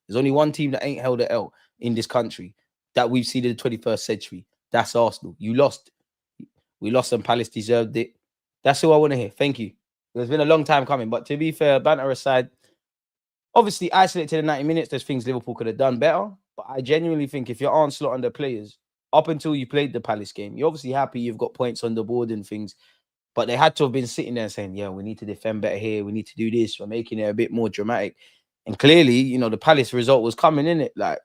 There's only one team that ain't held the L in this country that we've seen in the 21st century. That's Arsenal. You lost. We lost and Palace deserved it. That's all I want to hear. Thank you. It's been a long time coming. But to be fair, banter aside, obviously isolated to the 90 minutes, there's things Liverpool could have done better. But I genuinely think if you're Onslaught and the players, up until you played the Palace game, you're obviously happy you've got points on the board and things. But they had to have been sitting there saying, yeah, we need to defend better here. We need to do this. We're making it a bit more dramatic. And clearly, the Palace result was coming in it. Like,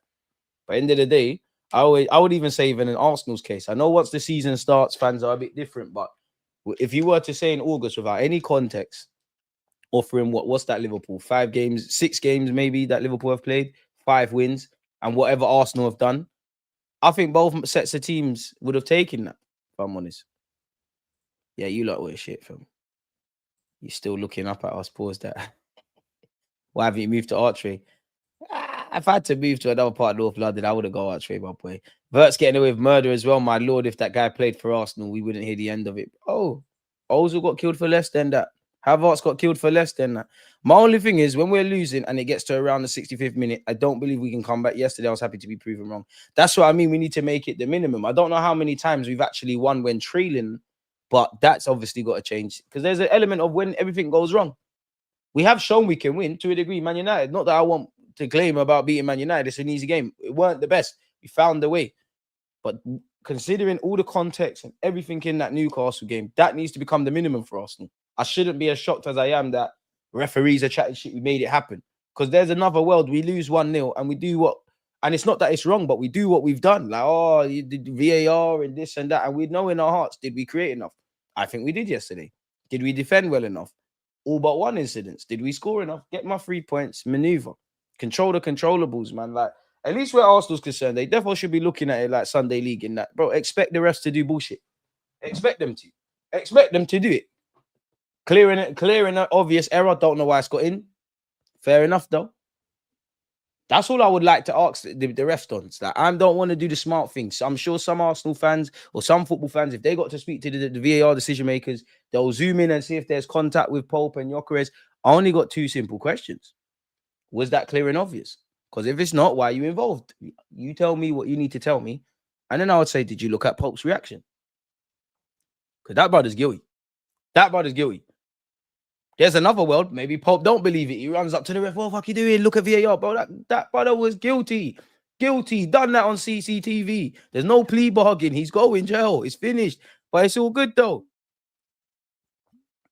by the end of the day, I would even say, even in Arsenal's case, I know once the season starts, fans are a bit different. But if you were to say in August, without any context, offering what's that Liverpool? 6 games maybe that Liverpool have played, 5 wins, and whatever Arsenal have done, I think both sets of teams would have taken that, if I'm honest. Yeah, you lot were shit, fam. You're still looking up at us. Pause that. Why haven't you moved to Archway? If I had to move to another part of North London, I would have gone Archway, my boy. Vert's getting away with murder as well, my lord. If that guy played for Arsenal, we wouldn't hear the end of it. Oh, Ozil got killed for less than that. Havertz got killed for less than that. My only thing is, when we're losing and it gets to around the 65th minute, I don't believe we can come back. Yesterday, I was happy to be proven wrong. That's what I mean. We need to make it the minimum. I don't know how many times we've actually won when trailing, but that's obviously got to change, because there's an element of when everything goes wrong. We have shown we can win to a degree. Man United, not that I want to claim about beating Man United. It's an easy game. It weren't the best. We found the way. But considering all the context and everything in that Newcastle game, that needs to become the minimum for Arsenal. I shouldn't be as shocked as I am that referees are chatting shit. We made it happen. Because there's another world. We lose 1-0 and we do what... And it's not that it's wrong, but we do what we've done. Like, oh, you did VAR and this and that. And we know in our hearts, did we create enough? I think we did yesterday. Did we defend well enough? All but one incident. Did we score enough? Get my 3 points, maneuver. Control the controllables, man. Like, at least where Arsenal's concerned, they definitely should be looking at it like Sunday League in that. Bro, expect the refs to do bullshit. Expect them to. Expect them to do it. Clearing an obvious error. Don't know why it's got in. Fair enough, though. That's all I would like to ask the rest on. Like, I don't want to do the smart things. I'm sure some Arsenal fans or some football fans, if they got to speak to the VAR decision makers, they'll zoom in and see if there's contact with Pope and Gyökeres. I only got 2 simple questions. Was that clear and obvious? Because if it's not, why are you involved? You tell me what you need to tell me. And then I would say, did you look at Pope's reaction? Because that brother's guilty. That brother's guilty. There's another world. Maybe Pope don't believe it. He runs up to the ref. What the fuck you doing? Look at VAR, bro. That brother was guilty. Guilty. Done that on CCTV. There's no plea bargain. He's going jail. It's finished. But it's all good, though.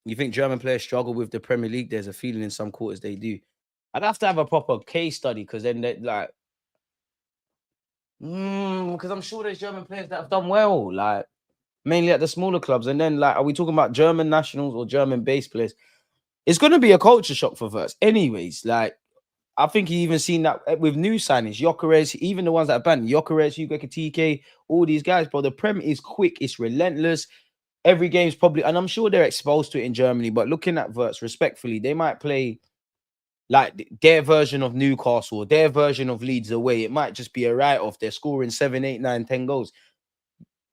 You think German players struggle with the Premier League? There's a feeling in some quarters they do. I'd have to have a proper case study because then they're like... Because I'm sure there's German players that have done well. Like, mainly at the smaller clubs. And then, like, are we talking about German nationals or German-based players? It's going to be a culture shock for Wirtz. Anyways, like, I think you even seen that with new signings. Gyökeres, even the ones that are banned. Gyökeres, Hugo TK, all these guys, bro. The Prem is quick. It's relentless. Every game's probably... And I'm sure they're exposed to it in Germany. But looking at Wirtz, respectfully, they might play like their version of Newcastle, their version of Leeds away. It might just be a write-off. They're scoring 7, 8, 9, 10 goals.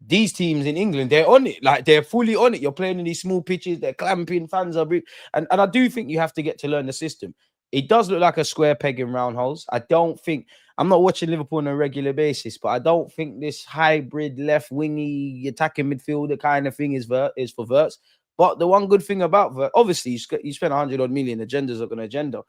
These teams in England, they're on it. Like, they're fully on it. You're playing in these small pitches. They're clamping. Fans are... And I do think you have to get to learn the system. It does look like a square peg in round holes. I don't think... I'm not watching Liverpool on a regular basis, but I don't think this hybrid left-wingy attacking midfielder kind of thing is for Wirtz. But the one good thing about Wirtz, obviously, you spent 100-odd million. Agenda's not an agenda.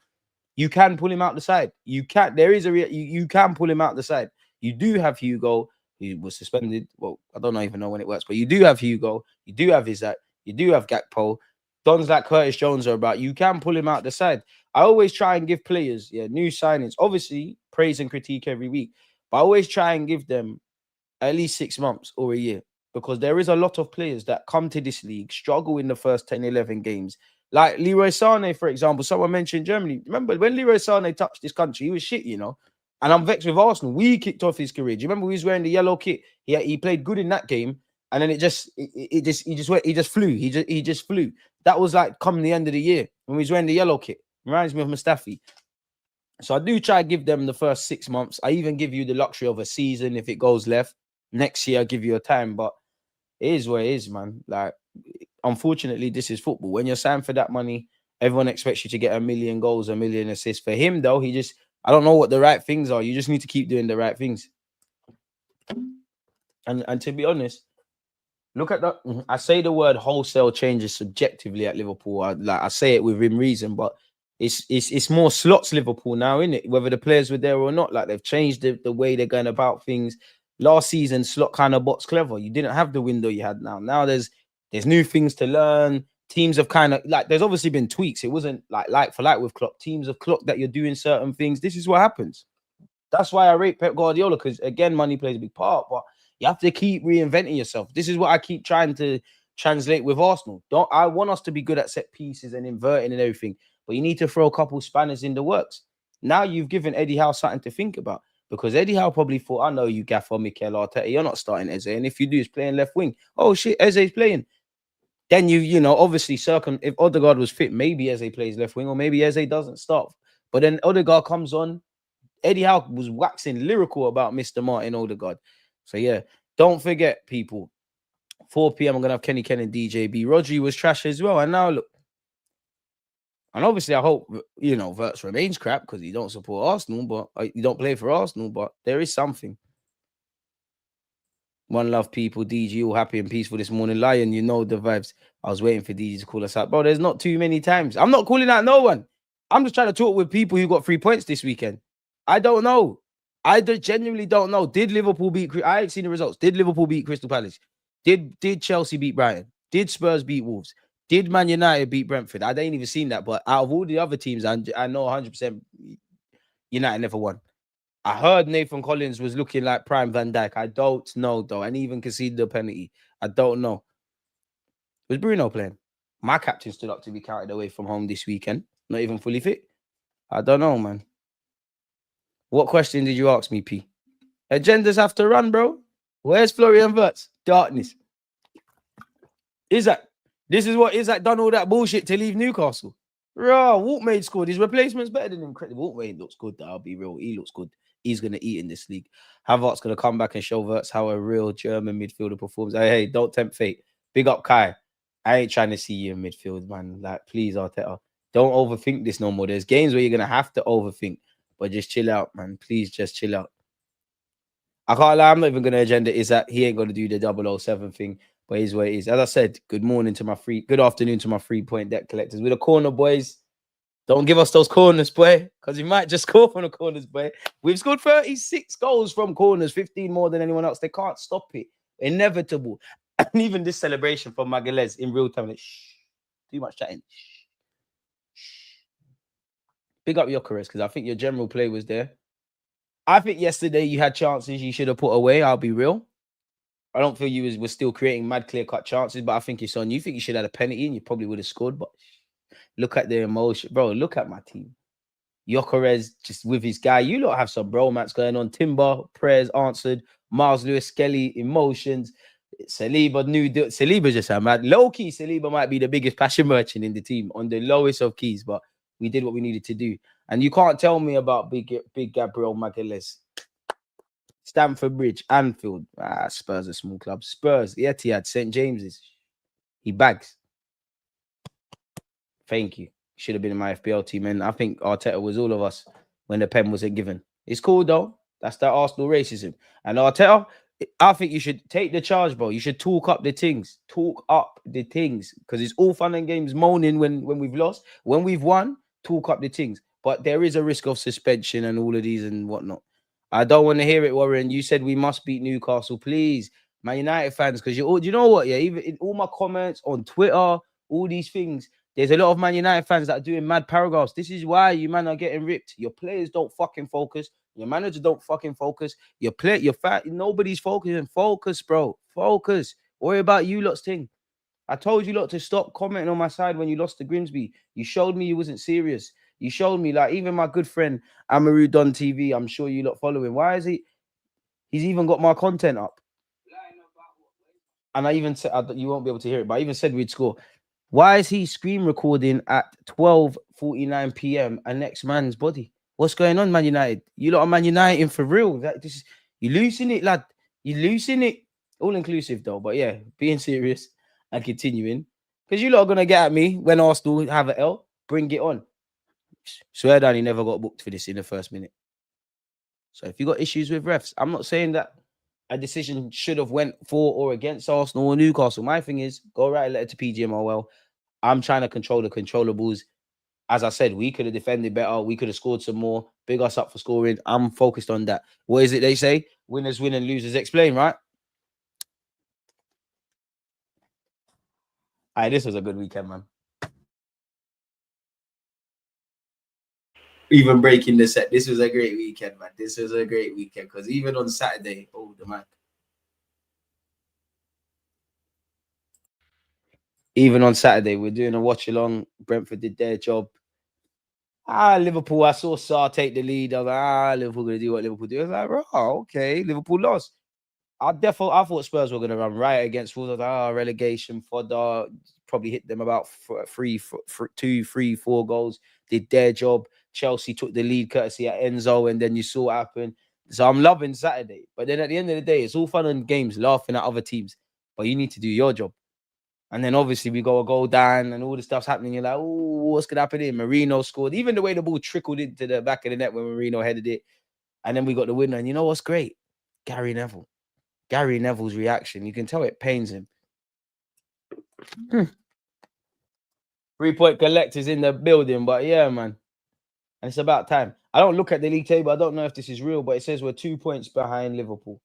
You can pull him out the side. You can. There is you can pull him out the side. You do have Hugo. He was suspended. Well, I don't even know when it works, but you do have Hugo. You do have Isaac. You do have Gakpo. Dons like Curtis Jones are about. You can pull him out the side. I always try and give players, new signings. Obviously, praise and critique every week, but I always try and give them at least 6 months or a year because there is a lot of players that come to this league, struggle in the first 10, 11 games. Like Leroy Sané, for example. Someone mentioned Germany. Remember when Leroy Sané touched this country, he was shit, And I'm vexed with Arsenal. We kicked off his career. Do you remember he was wearing the yellow kit? He played good in that game, and then he just flew. He just flew. That was like come the end of the year when he was wearing the yellow kit. Reminds me of Mustafi. So I do try to give them the first 6 months. I even give you the luxury of a season if it goes left. Next year, I'll give you a time, but it is what it is, man. Like, unfortunately, this is football. When you're signed for that money, everyone expects you to get 1 million goals, 1 million assists. For him, though, I don't know what the right things are. You just need to keep doing the right things. And to be honest, look at that. I say the word wholesale changes subjectively at Liverpool. I say it within reason, but it's more slots Liverpool now, isn't it? Whether the players were there or not, like they've changed the way they're going about things. Last season, Slot kind of bots clever. You didn't have the window you had now. Now there's new things to learn. Teams have kind of like there's obviously been tweaks. It wasn't like for like with Klopp. Teams have clocked that you're doing certain things. This is what happens. That's why I rate Pep Guardiola, because again, money plays a big part, but you have to keep reinventing yourself. This is what I keep trying to translate with Arsenal. I want us to be good at set pieces and inverting and everything, but you need to throw a couple spanners in the works. Now you've given Eddie Howe something to think about, because Eddie Howe probably thought, I know you, Gaffer, Mikel Arteta, you're not starting Eze, and if you do, he's playing left wing. Oh shit, Eze's playing. Then obviously if Ødegaard was fit, maybe Eze plays left wing, or maybe Eze doesn't start. But then Ødegaard comes on. Eddie Howe was waxing lyrical about Mr. Martin Ødegaard. So yeah, don't forget, people. 4 p.m. I'm gonna have Kenny Ken and DJB. Rodri was trash as well, and now look. And obviously, I hope Wirtz remains crap because he don't support Arsenal, but he don't play for Arsenal. But there is something. One love, people. DG all happy and peaceful this morning. Lion, you know the vibes. I was waiting for DG to call us out, bro. There's not too many times. I'm not calling out no one. I'm just trying to talk with people who got 3 points this weekend. I don't know. I genuinely don't know. Did Liverpool beat... I ain't seen the results. Did Liverpool beat Crystal Palace? Did Chelsea beat Brighton? Did Spurs beat Wolves? Did Man United beat Brentford? I ain't even seen that. But out of all the other teams, I know 100% United never won. I heard Nathan Collins was looking like prime Van Dijk. I don't know, though. And even conceded the penalty. I don't know. Was Bruno playing? My captain stood up to be counted away from home this weekend. Not even fully fit. I don't know, man. What question did you ask me, P? Agendas have to run, bro. Where's Florian Wirtz? Darkness. Isaac. This is what Isaac done all that bullshit to leave Newcastle. Raw, Walkmaid scored. His replacement's better than him. Walkmaid looks good. I'll be real. He looks good. He's gonna eat in this league. Havertz gonna come back and show Wirtz how a real German midfielder performs. Hey, don't tempt fate. Big up Kai. I ain't trying to see you in midfield, man. Like, please, Arteta, don't overthink this no more. There's games where you're gonna have to overthink, but just chill out, man. Please, just chill out. I can't lie. I'm not even gonna agenda. Is that he ain't gonna do the 007 thing? But he's where it is. As I said, good afternoon to my 3-point deck collectors. With the corner boys, don't give us those corners, boy, because you might just score from the corners, boy. We've scored 36 goals from corners, 15 more than anyone else. They can't stop it. Inevitable. And even this celebration from Magalhaes in real time, like, shh, too much chatting. Shh. Big up Gyökeres, because I think your general play was there. I think yesterday you had chances you should have put away. I'll be real. I don't feel you were still creating mad clear-cut chances, but I think it's on you. Think you should have had a penalty and you probably would have scored, but look at the emotion. Bro, look at my team. Gyökeres just with his guy. You lot have some bromance going on. Timber, prayers answered. Miles Lewis, Skelly, emotions. Saliba just a mad. Low-key, Saliba might be the biggest passion merchant in the team on the lowest of keys, but we did what we needed to do. And you can't tell me about big Gabriel Magalhaes. Stamford Bridge, Anfield. Spurs a small club. Spurs, Etihad, St. James's. He bags. Thank you. Should have been in my FPL team. And I think Arteta was all of us when the pen wasn't given. It's cool, though. That's that Arsenal racism. And Arteta, I think you should take the charge, bro. You should talk up the things. Talk up the things. Because it's all fun and games moaning when we've lost. When we've won, talk up the things. But there is a risk of suspension and all of these and whatnot. I don't want to hear it, Warren. You said we must beat Newcastle, please. Man United fans, because you know what? Yeah, even in all my comments on Twitter, all these things, there's a lot of Man United fans that are doing mad paragraphs. This is why you man are getting ripped. Your players don't fucking focus. Your manager don't fucking focus. Nobody's focusing. Focus, bro. Focus. Worry about you lot's thing. I told you lot to stop commenting on my side when you lost to Grimsby. You showed me you wasn't serious. You showed me, like, even my good friend Amaru Don TV, I'm sure you lot follow him. Why is he? He's even got my content up. And I even said, you won't be able to hear it, but I even said we'd score. Why is he screen recording at 12:49 p.m. a next man's body? What's going on, Man United? You lot are Man United for real. You losing it, lad. You losing it. All inclusive, though. But yeah, being serious and continuing. Because you lot are going to get at me when Arsenal have an L. Bring it on. Swear down, he never got booked for this in the first minute. So if you got issues with refs, I'm not saying that a decision should have went for or against Arsenal or Newcastle. My thing is, go write a letter to PGMOL. I'm trying to control the controllables. As I said, we could have defended better. We could have scored some more. Big us up for scoring. I'm focused on that. What is it they say? Winners win and losers explain, right? All right, this was a good weekend, man. Even breaking the set. This was a great weekend, man. This was a great weekend because even on Saturday, the mic. Even on Saturday, we're doing a watch along. Brentford did their job. Liverpool, I saw Sarr take the lead. I was like, Liverpool going to do what Liverpool do. I was like, okay, Liverpool lost. I thought Spurs were going to run right against Wolves. I was like, relegation fodder. Probably hit them about 2, 3, 4 goals. Did their job. Chelsea took the lead courtesy at Enzo, and then you saw what happened. So I'm loving Saturday. But then at the end of the day, it's all fun and games, laughing at other teams. But you need to do your job. And then obviously we go a goal down and all the stuff's happening. You're like, oh, what's going to happen here? Marino scored. Even the way the ball trickled into the back of the net when Marino headed it. And then we got the winner. And you know what's great? Gary Neville. Gary Neville's reaction. You can tell it pains him. 3-point collectors in the building. But yeah, man. And it's about time. I don't look at the league table. I don't know if this is real, but it says we're 2 points behind Liverpool.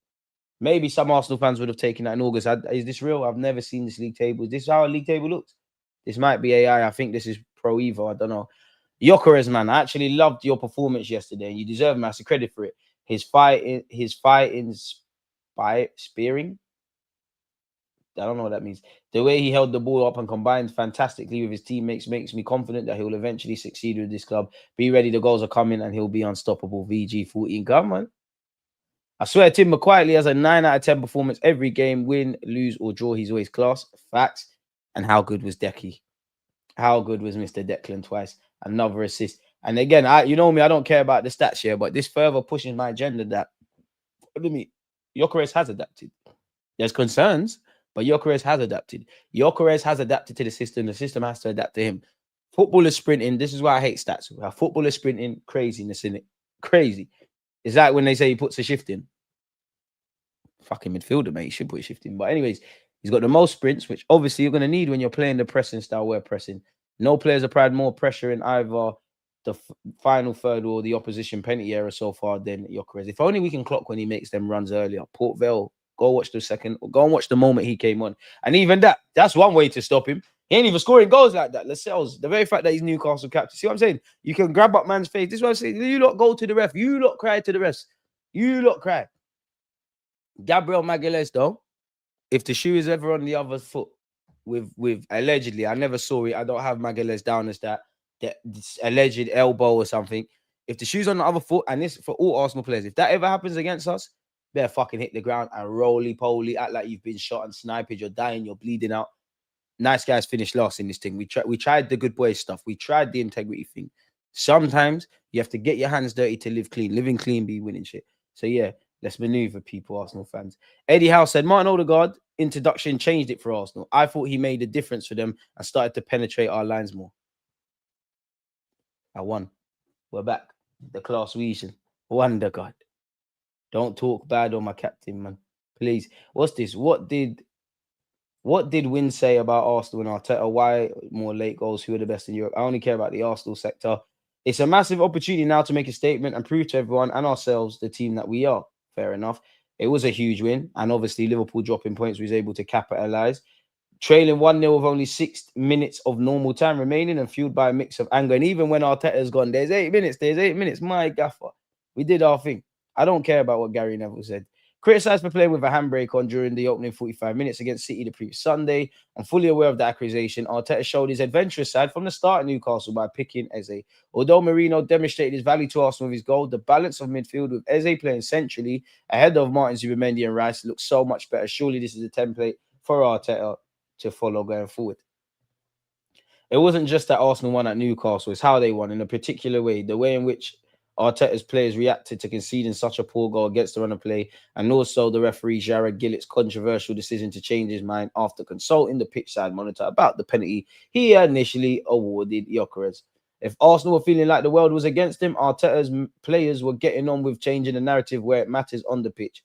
Maybe some Arsenal fans would have taken that in August. Is this real? I've never seen this league table. Is this how a league table looks? This might be AI. I think this is Pro Evo. I don't know. Gyökeres, man, I actually loved your performance yesterday, and you deserve massive credit for it. His spearing. I don't know what that means. The way he held the ball up and combined fantastically with his teammates makes me confident that he'll eventually succeed with this club. Be ready, the goals are coming, and he'll be unstoppable. VG14, come on. I swear, Timber quietly has a 9 out of 10 performance every game. Win, lose, or draw. He's always class. Facts. And how good was Decky? How good was Mr. Declan twice? Another assist. And again, you know me, I don't care about the stats here, but this further pushes my agenda that Gyökeres has adapted. There's concerns, but Gyökeres has adapted. Gyökeres has adapted to the system. The system has to adapt to him. Football is sprinting. This is why I hate stats. Football is sprinting. Craziness in it. Crazy. It's like when they say he puts a shift in. Fucking midfielder, mate. He should put a shift in. But anyways, he's got the most sprints, which obviously you're going to need when you're playing the pressing style we're pressing. No players have applied more pressure in either the final third or the opposition penalty area so far than Gyökeres. If only we can clock when he makes them runs earlier. Port Vale, go watch the second, or go and watch the moment he came on. And even that's one way to stop him. He ain't even scoring goals like that. Lascelles, the very fact that he's Newcastle captain. See what I'm saying? You can grab up man's face. This is what I'm saying. You lot go to the ref. You lot cry to the refs. You lot cry. Gabriel Magalhaes, though, if the shoe is ever on the other foot, with allegedly, I never saw it. I don't have Magalhaes down as that alleged elbow or something. If the shoe's on the other foot, and this for all Arsenal players, if that ever happens against us, better fucking hit the ground and roly-poly, act like you've been shot and sniped, you're dying, you're bleeding out. Nice guys finished last in this thing. We tried the good boy stuff. We tried the integrity thing. Sometimes you have to get your hands dirty to live clean. Living clean, be winning shit. So yeah, let's maneuver, people, Arsenal fans. Eddie Howe said, Martin Ødegaard introduction changed it for Arsenal. I thought he made a difference for them and started to penetrate our lines more. I won. We're back. The class region. Wonder God. Don't talk bad on my captain, man. Please. What's this? What did Win say about Arsenal and Arteta? Why more late goals? Who are the best in Europe? I only care about the Arsenal sector. It's a massive opportunity now to make a statement and prove to everyone and ourselves the team that we are. Fair enough. It was a huge win. And obviously, Liverpool dropping points was able to capitalize. Trailing 1-0 with only 6 minutes of normal time remaining and fueled by a mix of anger. And even when Arteta's gone, there's 8 minutes. My gaffer. We did our thing. I don't care about what Gary Neville said. Criticised for playing with a handbrake on during the opening 45 minutes against City the previous Sunday. I'm fully aware of the accusation. Arteta showed his adventurous side from the start at Newcastle by picking Eze. Although Marino demonstrated his value to Arsenal with his goal, the balance of midfield with Eze playing centrally ahead of Martin Zubimendi and Rice looks so much better. Surely this is a template for Arteta to follow going forward. It wasn't just that Arsenal won at Newcastle, it's how they won in a particular way. The way in which Arteta's players reacted to conceding such a poor goal against the run of play, and also the referee Jared Gillett's controversial decision to change his mind after consulting the pitch side monitor about the penalty he initially awarded Gyökeres. If Arsenal were feeling like the world was against him, Arteta's players were getting on with changing the narrative where it matters on the pitch.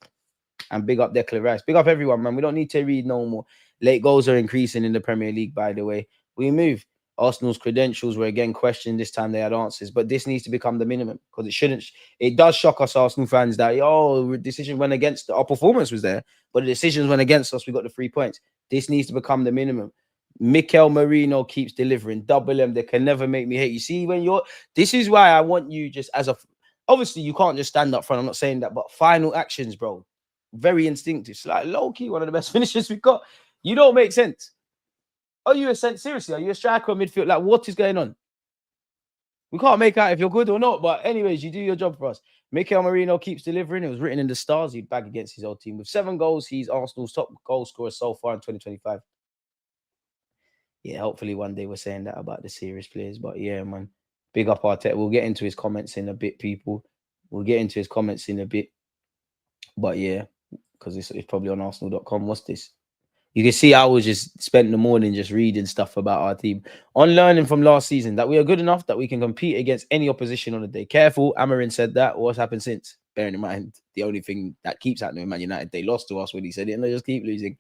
And big up Declan Rice. Big up everyone, man. We don't need to read no more. Late goals are increasing in the Premier League, by the way. We move. Arsenal's credentials were again questioned. This time they had answers, but this needs to become the minimum because it shouldn't. It does shock us, Arsenal fans, that decision went against our performance was there, but the decisions went against us. We got the 3 points. This needs to become the minimum. Mikel Merino keeps delivering. Double M. They can never make me hate. You see, when you're. This is why I want you just as a. Obviously, you can't just stand up front. I'm not saying that, but final actions, bro. Very instinctive. It's like low key, one of the best finishers we've got. You don't make sense. Are you seriously? Are you a striker or midfield? Like, what is going on? We can't make out if you're good or not. But anyways, you do your job for us. Mikel Merino keeps delivering. It was written in the stars. He'd bag against his old team. With 7 goals, he's Arsenal's top goal scorer so far in 2025. Yeah, hopefully one day we're saying that about the serious players. But yeah, man. Big up Arteta. We'll get into his comments in a bit, people. We'll get into his comments in a bit. But yeah, because it's probably on Arsenal.com. What's this? You can see I was just spent the morning just reading stuff about our team on learning from last season that we are good enough that we can compete against any opposition on the day. Careful, Amarin said that. What's happened since? Bearing in mind, the only thing that keeps happening with Man United, they lost to us when he said it and they just keep losing.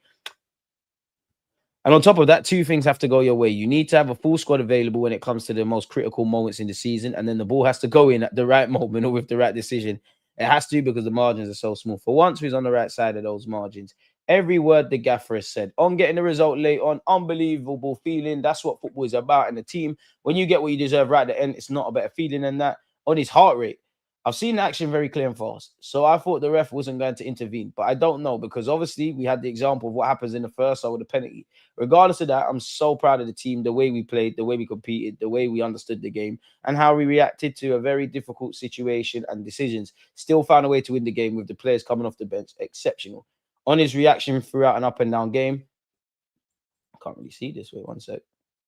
And on top of that, 2 things have to go your way. You need to have a full squad available when it comes to the most critical moments in the season. And then the ball has to go in at the right moment or with the right decision. It has to because the margins are so small. For once, we're on the right side of those margins. Every word the gaffer has said on getting the result late on, unbelievable feeling. That's what football is about in the team. When you get what you deserve right at the end, it's not a better feeling than that. On his heart rate, I've seen the action very clear and fast. So I thought the ref wasn't going to intervene, but I don't know because obviously we had the example of what happens in the first over the penalty. Regardless of that, I'm so proud of the team, the way we played, the way we competed, the way we understood the game, and how we reacted to a very difficult situation and decisions. Still found a way to win the game with the players coming off the bench. Exceptional. On his reaction throughout an up and down game. I can't really see this. Wait one sec.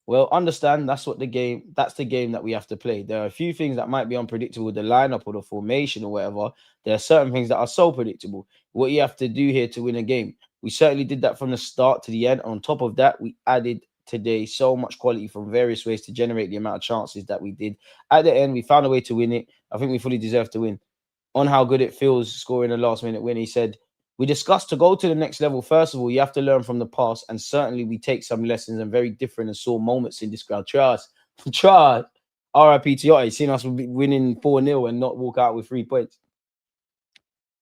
Well, understand that's the game that we have to play. There are a few things that might be unpredictable, the lineup or the formation or whatever. There are certain things that are so predictable. What you have to do here to win a game. We certainly did that from the start to the end. On top of that, we added today so much quality from various ways to generate the amount of chances that we did. At the end, we found a way to win it. I think we fully deserve to win. On how good it feels scoring a last minute win, he said, we discussed to go to the next level. First of all, you have to learn from the past, and certainly we take some lessons and very different and sore moments in this ground. Trust, trust. RIP to Yachty, seen us winning 4-0 and not walk out with 3 points.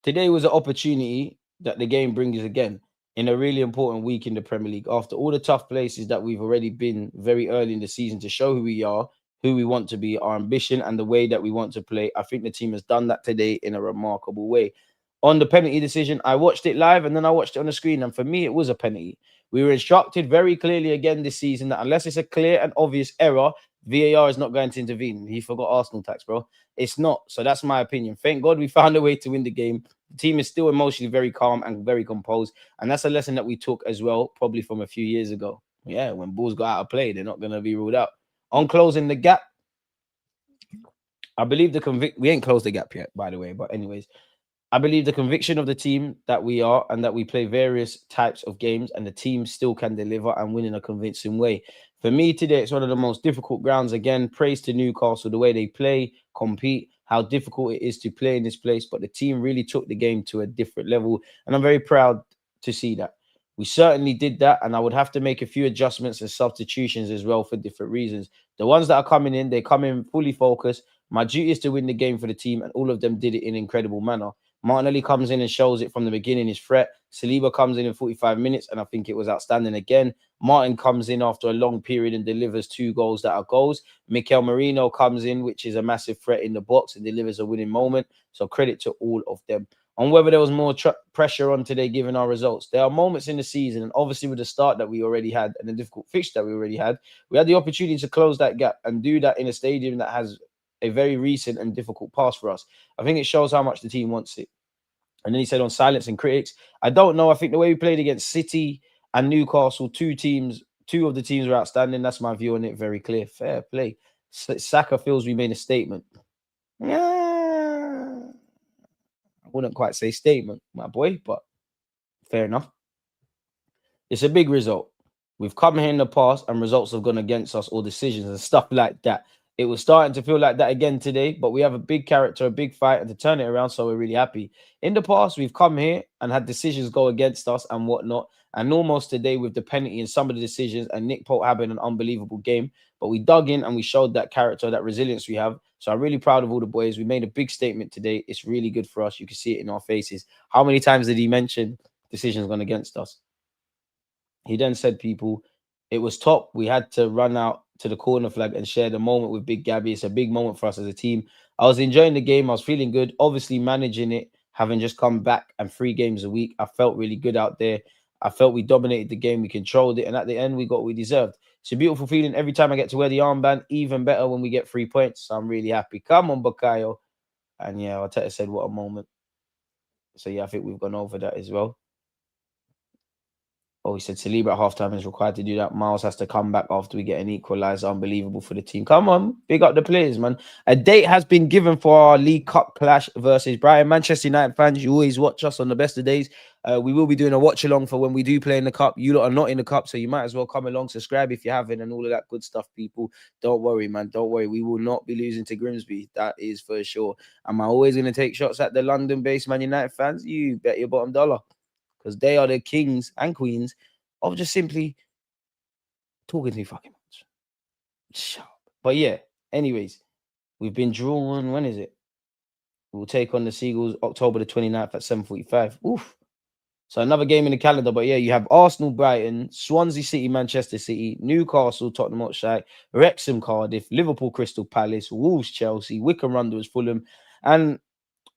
Today was an opportunity that the game brings again in a really important week in the Premier League. After all the tough places that we've already been very early in the season to show who we are, who we want to be, our ambition, and the way that we want to play, I think the team has done that today in a remarkable way. On the penalty decision, I watched it live and then I watched it on the screen. And for me, it was a penalty. We were instructed very clearly again this season that unless it's a clear and obvious error, VAR is not going to intervene. He forgot Arsenal tax, bro. It's not. So that's my opinion. Thank God we found a way to win the game. The team is still emotionally very calm and very composed. And that's a lesson that we took as well, probably from a few years ago. Yeah, when balls got out of play, they're not going to be ruled out. On closing the gap, I believe we ain't closed the gap yet, by the way. But anyways, I believe the conviction of the team that we are and that we play various types of games and the team still can deliver and win in a convincing way. For me today, it's one of the most difficult grounds. Again, praise to Newcastle, the way they play, compete, how difficult it is to play in this place. But the team really took the game to a different level. And I'm very proud to see that. We certainly did that. And I would have to make a few adjustments and substitutions as well for different reasons. The ones that are coming in, they come in fully focused. My duty is to win the game for the team. And all of them did it in an incredible manner. Martinelli comes in and shows it from the beginning, his threat. Saliba comes in 45 minutes, and I think it was outstanding again. Martin comes in after a long period and delivers 2 goals that are goals. Mikel Merino comes in, which is a massive threat in the box and delivers a winning moment. So credit to all of them. On whether there was more pressure on today given our results, there are moments in the season, and obviously with the start that we already had and the difficult fixture that we already had, we had the opportunity to close that gap and do that in a stadium that has a very recent and difficult past for us. I think it shows how much the team wants it. And then he said on silencing critics, I don't know. I think the way we played against City and Newcastle, two of the teams were outstanding. That's my view on it. Very clear. Fair play. Saka feels we made a statement. Yeah, I wouldn't quite say statement, my boy, but fair enough. It's a big result. We've come here in the past and results have gone against us, or decisions and stuff like that. It was starting to feel like that again today, but we have a big character, a big fight, and to turn it around, so we're really happy. In the past, we've come here and had decisions go against us and whatnot, and almost today with the penalty and some of the decisions, and Nick Pope having an unbelievable game, but we dug in and we showed that character, that resilience we have. So I'm really proud of all the boys. We made a big statement today. It's really good for us. You can see it in our faces. How many times did he mention decisions gone against us? He then said, people, it was top. We had to run out to the corner flag and share the moment with Big Gabby. It's a big moment for us as a team. I was enjoying the game. I was feeling good. Obviously, managing it, having just come back and 3 games a week, I felt really good out there. I felt we dominated the game. We controlled it. And at the end, we got what we deserved. It's a beautiful feeling every time I get to wear the armband. Even better when we get 3 points. So I'm really happy. Come on, Bukayo. And yeah, Arteta said, what a moment. So yeah, I think we've gone over that as well. Oh, he said Saliba at halftime is required to do that. Miles has to come back after we get an equalizer. Unbelievable for the team. Come on, big up the players, man. A date has been given for our League Cup clash versus Brighton. Manchester United fans, you always watch us on the best of days. We will be doing a watch along for when we do play in the Cup. You lot are not in the Cup, so you might as well come along, subscribe if you haven't, and all of that good stuff, people. Don't worry, man. Don't worry. We will not be losing to Grimsby. That is for sure. Am I always going to take shots at the London-based Man United fans? You bet your bottom dollar. Because they are the kings and queens of just simply talking too fucking much. Shut up. But yeah, anyways, we've been drawn. When is it? We'll take on the Seagulls October the 29th at 7:45. Oof. So another game in the calendar. But yeah, you have Arsenal, Brighton, Swansea City, Manchester City, Newcastle, Tottenham Hotspur, Wrexham, Cardiff, Liverpool, Crystal Palace, Wolves, Chelsea, Wycombe Wanderers, Fulham, and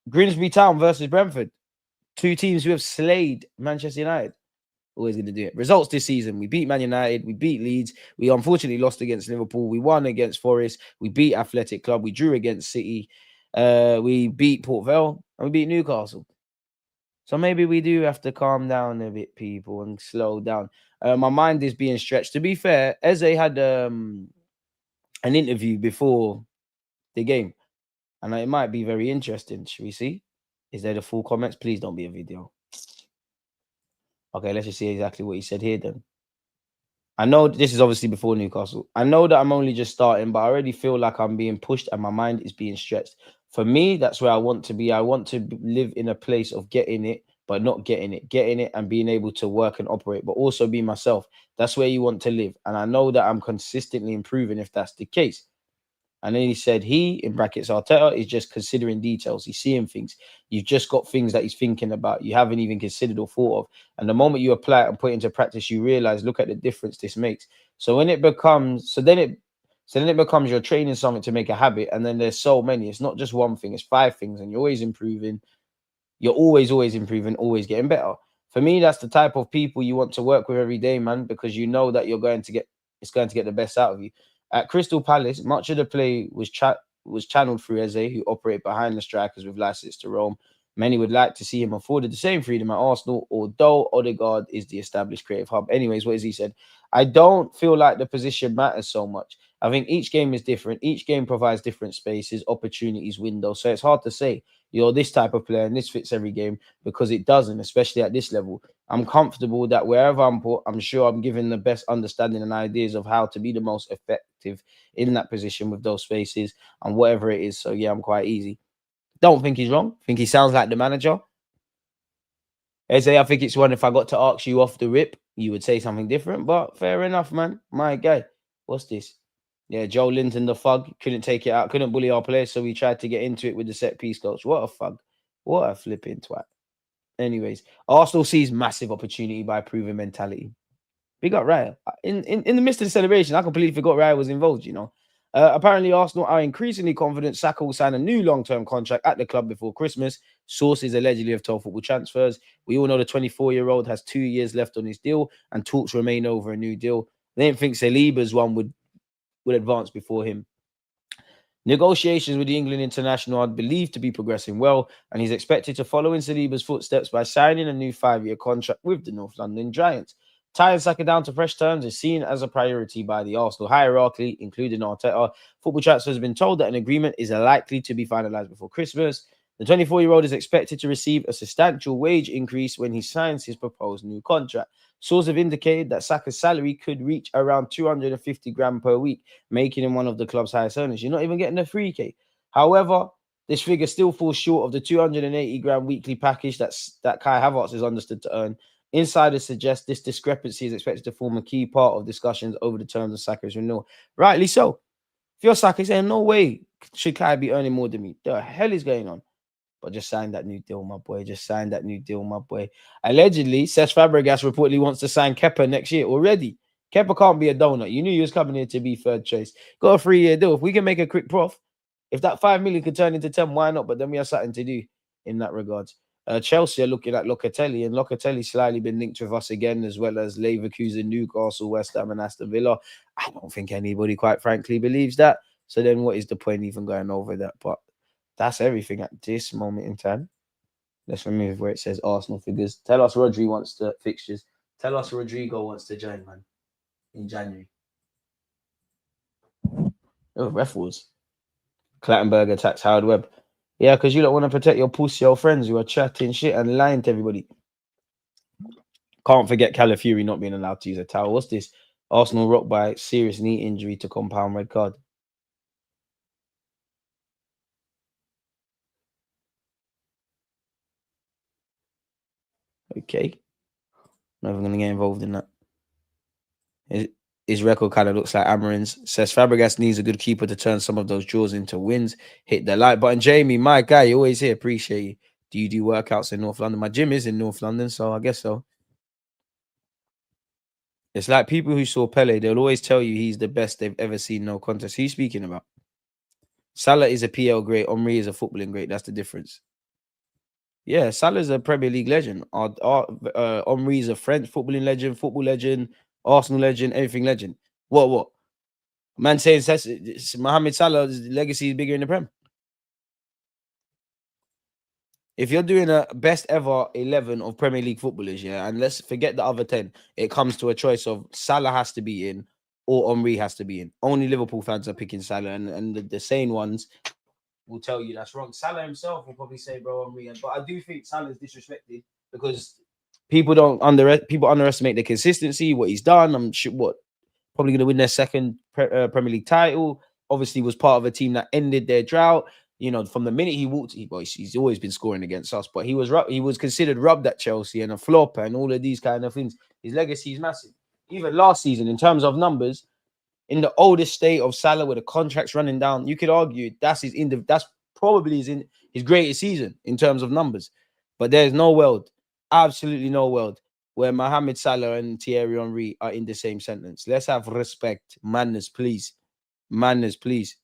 Grimsby Town versus Brentford. 2 teams who have slayed Manchester United. Always going to do it. Results this season. We beat Man United. We beat Leeds. We unfortunately lost against Liverpool. We won against Forest. We beat Athletic Club. We drew against City. We beat Port Vale. And we beat Newcastle. So maybe we do have to calm down a bit, people, and slow down. My mind is being stretched. To be fair, Eze had an interview before the game, and it might be very interesting. Should we see? Is there the full comments? Please don't be a video. Okay, let's just see exactly what he said here then. I know this is obviously before Newcastle. I know that I'm only just starting, but I already feel like I'm being pushed and my mind is being stretched. For me, that's where I want to be. I want to live in a place of getting it, but not getting it and being able to work and operate, but also be myself. That's where you want to live. And I know that I'm consistently improving if that's the case. And then he said he, in brackets, Arteta, is just considering details. He's seeing things. You've just got things that he's thinking about. You haven't even considered or thought of. And the moment you apply it and put it into practice, you realize, look at the difference this makes. So when it becomes, then it becomes you're training something to make a habit. And then there's so many. It's not just one thing. It's 5 things. And you're always improving. You're always improving, always getting better. For me, that's the type of people you want to work with every day, man, because you know that it's going to get the best out of you. At Crystal Palace, much of the play was channeled through Eze, who operate behind the strikers with license to roam. Many would like to see him afforded the same freedom at Arsenal, although Ødegaard is the established creative hub. Anyways, what has he said? I don't feel like the position matters so much. I think each game is different. Each game provides different spaces, opportunities, windows. So it's hard to say you're this type of player and this fits every game because it doesn't, especially at this level. I'm comfortable that wherever I'm put, I'm sure I'm given the best understanding and ideas of how to be the most effective in that position with those spaces and whatever it is. So yeah, I'm quite easy. Don't think he's wrong. Think he sounds like the manager. Eze, I think it's one, if I got to ask you off the rip, you would say something different, but fair enough, man. My guy. What's this? Yeah, Joe Linton, the fug, couldn't take it out, couldn't bully our players, so we tried to get into it with the set piece coach. What a fug. What a flipping twat. Anyways, Arsenal sees massive opportunity by proven mentality. Big up Raya. In the midst of the celebration, I completely forgot Raya was involved, you know. Apparently, Arsenal are increasingly confident Saka will sign a new long-term contract at the club before Christmas. Sources allegedly have told Football Transfers. We all know the 24-year-old has 2 years left on his deal, and talks remain over a new deal. They didn't think Saliba's one would advance before him. Negotiations with the England international are believed to be progressing well, and he's expected to follow in Saliba's footsteps by signing a new 5-year contract with the North London Giants. Tying Saka down to fresh terms is seen as a priority by the Arsenal hierarchy, including Arteta. Football Transfer has been told that an agreement is likely to be finalised before Christmas. The 24-year-old is expected to receive a substantial wage increase when he signs his proposed new contract. Sources have indicated that Saka's salary could reach around 250 grand per week, making him one of the club's highest earners. You're not even getting a 3K. However, this figure still falls short of the 280 grand weekly package that Kai Havertz is understood to earn. Insiders suggest this discrepancy is expected to form a key part of discussions over the terms of Saka's renewal. Rightly so. If you're Saka, saying no way should Kai be earning more than me. The hell is going on? But just sign that new deal, my boy. Just sign that new deal, my boy. Allegedly, Cesc Fabregas reportedly wants to sign Kepa next year already. Kepa can't be a donut. You knew he was coming here to be third choice. Got a 3-year deal. If we can make a quick prof, if that 5 million could turn into 10, why not? But then we have something to do in that regard. Chelsea are looking at Locatelli, and Locatelli's slightly been linked with us again, as well as Leverkusen, Newcastle, West Ham, and Aston Villa. I don't think anybody, quite frankly, believes that. So then what is the point even going over that? But that's everything at this moment in time. Let's remove where it says Arsenal figures. Tell us Rodri wants to fixtures. Tell us Rodrigo wants to join, man, in January. Oh, ref was. Clattenburg attacks Howard Webb. Yeah, because you don't want to protect your pussy old friends who are chatting shit and lying to everybody. Can't forget Calafiori not being allowed to use a towel. What's this? Arsenal rocked by serious knee injury to compound red card. Okay. Not even going to get involved in that. His record kind of looks like Amarin's. Says Fabregas needs a good keeper to turn some of those draws into wins. Hit the like button. Jamie, my guy, you're always here. Appreciate you. Do you do workouts in North London? My gym is in North London, so I guess so. It's like people who saw Pele, they'll always tell you he's the best they've ever seen, no contest. Who are you speaking about? Salah is a PL great. Omri is a footballing great. That's the difference. Yeah, Salah's a Premier League legend. Omri is a French footballing legend, football legend, Arsenal legend, everything legend. What? Man saying Mohamed Salah's legacy is bigger in the Prem. If you're doing a best ever 11 of Premier League footballers, yeah, and let's forget the other 10, it comes to a choice of Salah has to be in or Henry has to be in. Only Liverpool fans are picking Salah, and the sane ones will tell you that's wrong. Salah himself will probably say, bro, Henry. But I do think Salah's disrespected because people underestimate the consistency, what he's done. I'm sure probably going to win their second Premier League title. Obviously, was part of a team that ended their drought. You know, from the minute he walked, he's always been scoring against us. But he was considered rubbed at Chelsea and a flop and all of these kind of things. His legacy is massive. Even last season, in terms of numbers, in the oldest state of Salah, with the contracts running down, you could argue that's probably his greatest season in terms of numbers. But there's no world, absolutely no world, where Mohamed Salah and Thierry Henry are in the same sentence. Let's have respect. Manners, please. Manners, please.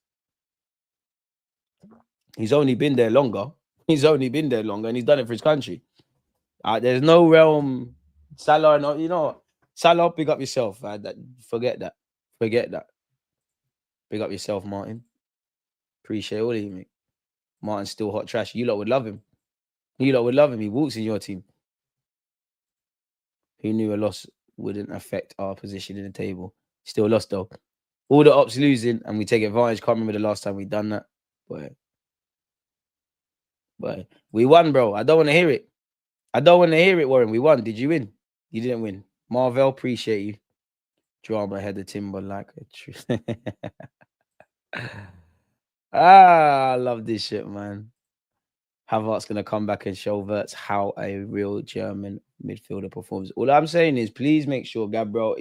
He's only been there longer. And he's done it for his country. There's no realm. Salah, no, Salah, pick up yourself. Forget that. Pick up yourself, Martin. Appreciate all of you, mate. Martin's still hot trash. You lot would love him. He walks in your team. Who knew a loss wouldn't affect our position in the table? Still lost, though. All the ops losing, and we take advantage. Can't remember the last time we done that. But we won, bro. I don't want to hear it. Warren. We won. Did you win? You didn't win. Marvel, appreciate you. Drama head of timber like a tree. I love this shit, man. Havertz gonna come back and show Wirtz how a real German midfielder performs. All I'm saying is, please make sure, Gabriel,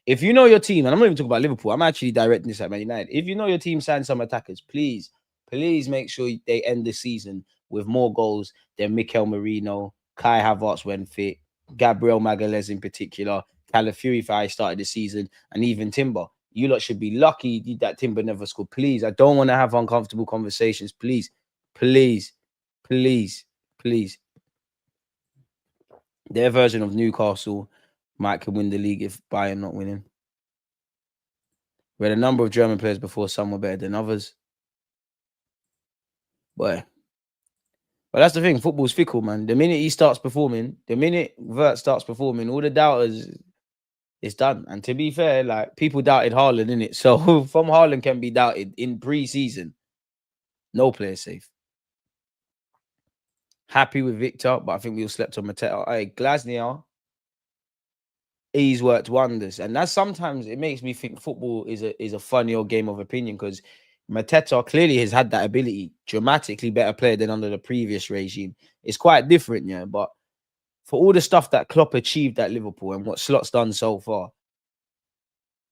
if you know your team, and I'm not even talking about Liverpool, I'm actually directing this at Man United. If you know your team sign some attackers, please make sure they end the season with more goals than Mikel Merino, Kai Havertz when fit, Gabriel Magalhaes in particular, Calafiori if I started the season, and even Timber. You lot should be lucky that Timber never scored. Please, I don't want to have uncomfortable conversations. Please. Their version of Newcastle might can win the league if Bayern not winning. We had a number of German players before, some were better than others. But that's the thing. Football's fickle, man. The minute Wirtz starts performing, all the doubters, it's done. And to be fair, like, people doubted Haaland, innit? So from Haaland can be doubted in pre-season. No player safe. Happy with Victor, but I think we all slept on Mateta. Hey, Glasner, he's worked wonders. And that's sometimes it makes me think football is a funny old game of opinion, because Mateta clearly has had that ability, dramatically better player than under the previous regime. It's quite different, yeah. But for all the stuff that Klopp achieved at Liverpool and what Slot's done so far,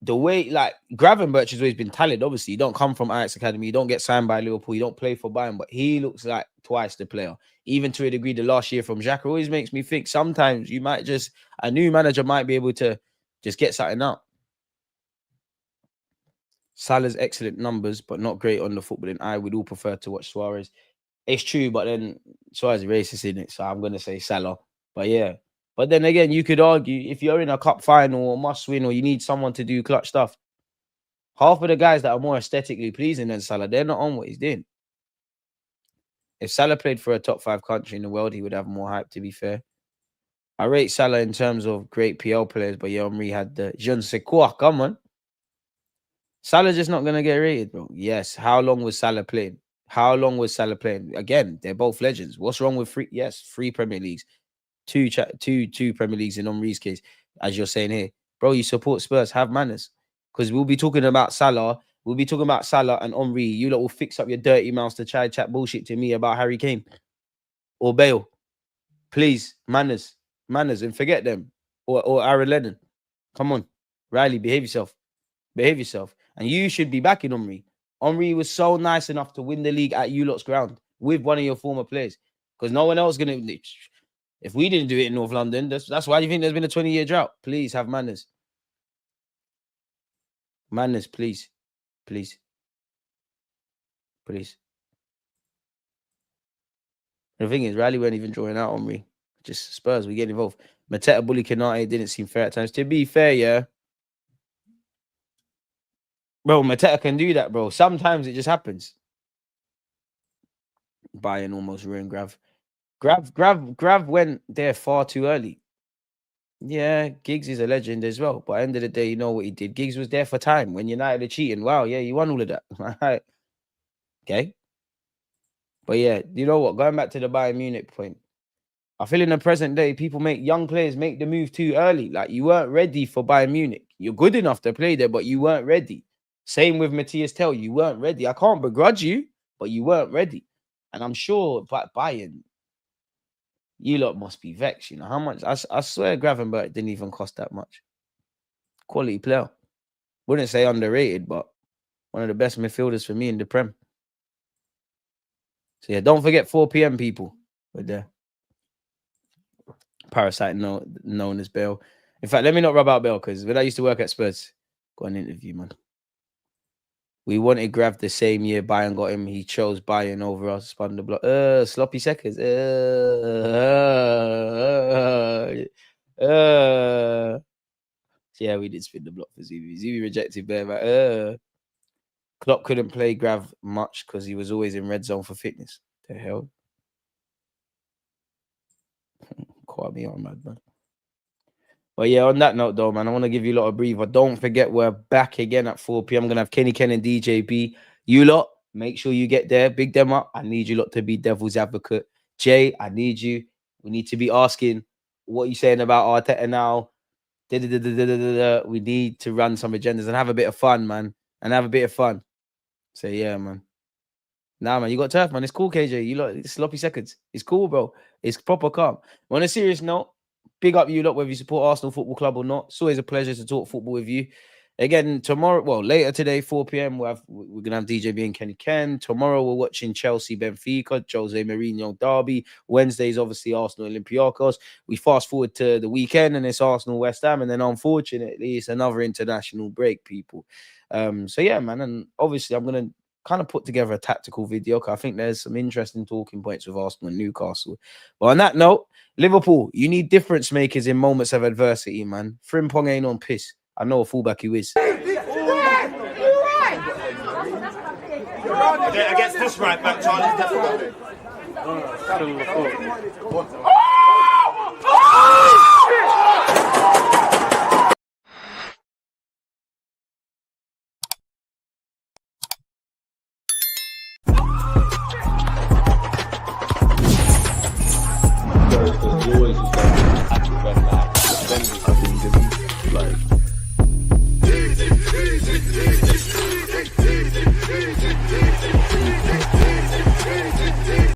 the way, like, Gravenberch has always been talented. Obviously, you don't come from Ajax Academy, you don't get signed by Liverpool, you don't play for Bayern, but he looks like twice the player. Even to a degree, the last year from Xhaka always makes me think sometimes a new manager might be able to just get something out. Salah's excellent numbers, but not great on the footballing. I would all prefer to watch Suarez. It's true, but then Suarez is racist in it, so I'm going to say Salah. But yeah. But then again, you could argue if you're in a cup final or must win, or you need someone to do clutch stuff, half of the guys that are more aesthetically pleasing than Salah, they're not on what he's doing. If Salah played for a top 5 country in the world, he would have more hype, to be fair. I rate Salah in terms of great PL players, but Henry had the je ne sais quoi. Come on. Salah's just not going to get rated, bro. Yes. How long was Salah playing? Again, they're both legends. What's wrong with three? Yes, 3 Premier Leagues. Two Premier Leagues in Henry's case, as you're saying here. Bro, you support Spurs, have manners. Because we'll be talking about Salah. And Henry. You lot will fix up your dirty mouths to try chat bullshit to me about Harry Kane or Bale. Please, manners, and forget them. Or Aaron Lennon. Come on. Riley, behave yourself. And you should be backing Henry. Henry was so nice enough to win the league at you lot's ground with one of your former players. Because no one else going to... If we didn't do it in North London, that's why you think there's been a 20-year drought. Please have manners. Manners, please. The thing is, Riley weren't even drawing out on me. Just Spurs, we get involved. Mateta Bully Kanate didn't seem fair at times. To be fair, yeah. Bro, Mateta can do that, bro. Sometimes it just happens. Bayern almost ruined Grav. Grav went there far too early. Yeah, Giggs is a legend as well. But at the end of the day, you know what he did. Giggs was there for time when United are cheating. Wow, yeah, you won all of that. Right. Okay. But yeah, you know what? Going back to the Bayern Munich point, I feel in the present day, people make young players make the move too early. Like you weren't ready for Bayern Munich. You're good enough to play there, but you weren't ready. Same with Matthias Tell. You weren't ready. I can't begrudge you, but you weren't ready. And I'm sure Bayern, you lot must be vexed. You know how much? I swear Gravenberch didn't even cost that much. Quality player. Wouldn't say underrated, but one of the best midfielders for me in the Prem. So yeah, don't forget 4 p.m. people. We're there. Parasite known as Bale. In fact, let me not rub out Bale because when I used to work at Spurs, got an interview, man. We wanted Grav the same year Bayern got him. He chose Bayern over us. Spun the block. Sloppy seconds. Yeah, we did spin the block for Zubi. Zubi rejected Bear. But, Klopp couldn't play Grav much because he was always in red zone for fitness. The hell? Caught me on, man. But yeah, on that note, though, man, I want to give you a lot of breather. Don't forget, we're back again at 4 p.m. I'm going to have Kenny Ken and DJB. You lot, make sure you get there. Big them up. I need you lot to be devil's advocate. Jay, I need you. We need to be asking what you saying about Arteta now. We need to run some agendas and have a bit of fun, man. So, yeah, man. Nah, man, you got turf, man. It's cool, KJ. You lot, it's sloppy seconds. It's cool, bro. It's proper calm. On a serious note, big up you lot, whether you support Arsenal Football Club or not. It's always a pleasure to talk football with you. Again, tomorrow, well, later today, 4 p.m., we're going to have DJB and Kenny Ken. Tomorrow, we're watching Chelsea Benfica, Jose Mourinho Derby. Wednesday's obviously Arsenal Olympiacos. We fast forward to the weekend, and it's Arsenal West Ham. And then, unfortunately, it's another international break, people. So, yeah, man. And obviously, I'm going to kind of put together a tactical video. I think there's some interesting talking points with Arsenal and Newcastle. But on that note, Liverpool, you need difference makers in moments of adversity, man. Frimpong ain't on piss. I know a fullback who is. Against this right back, Charlie's definitely. Like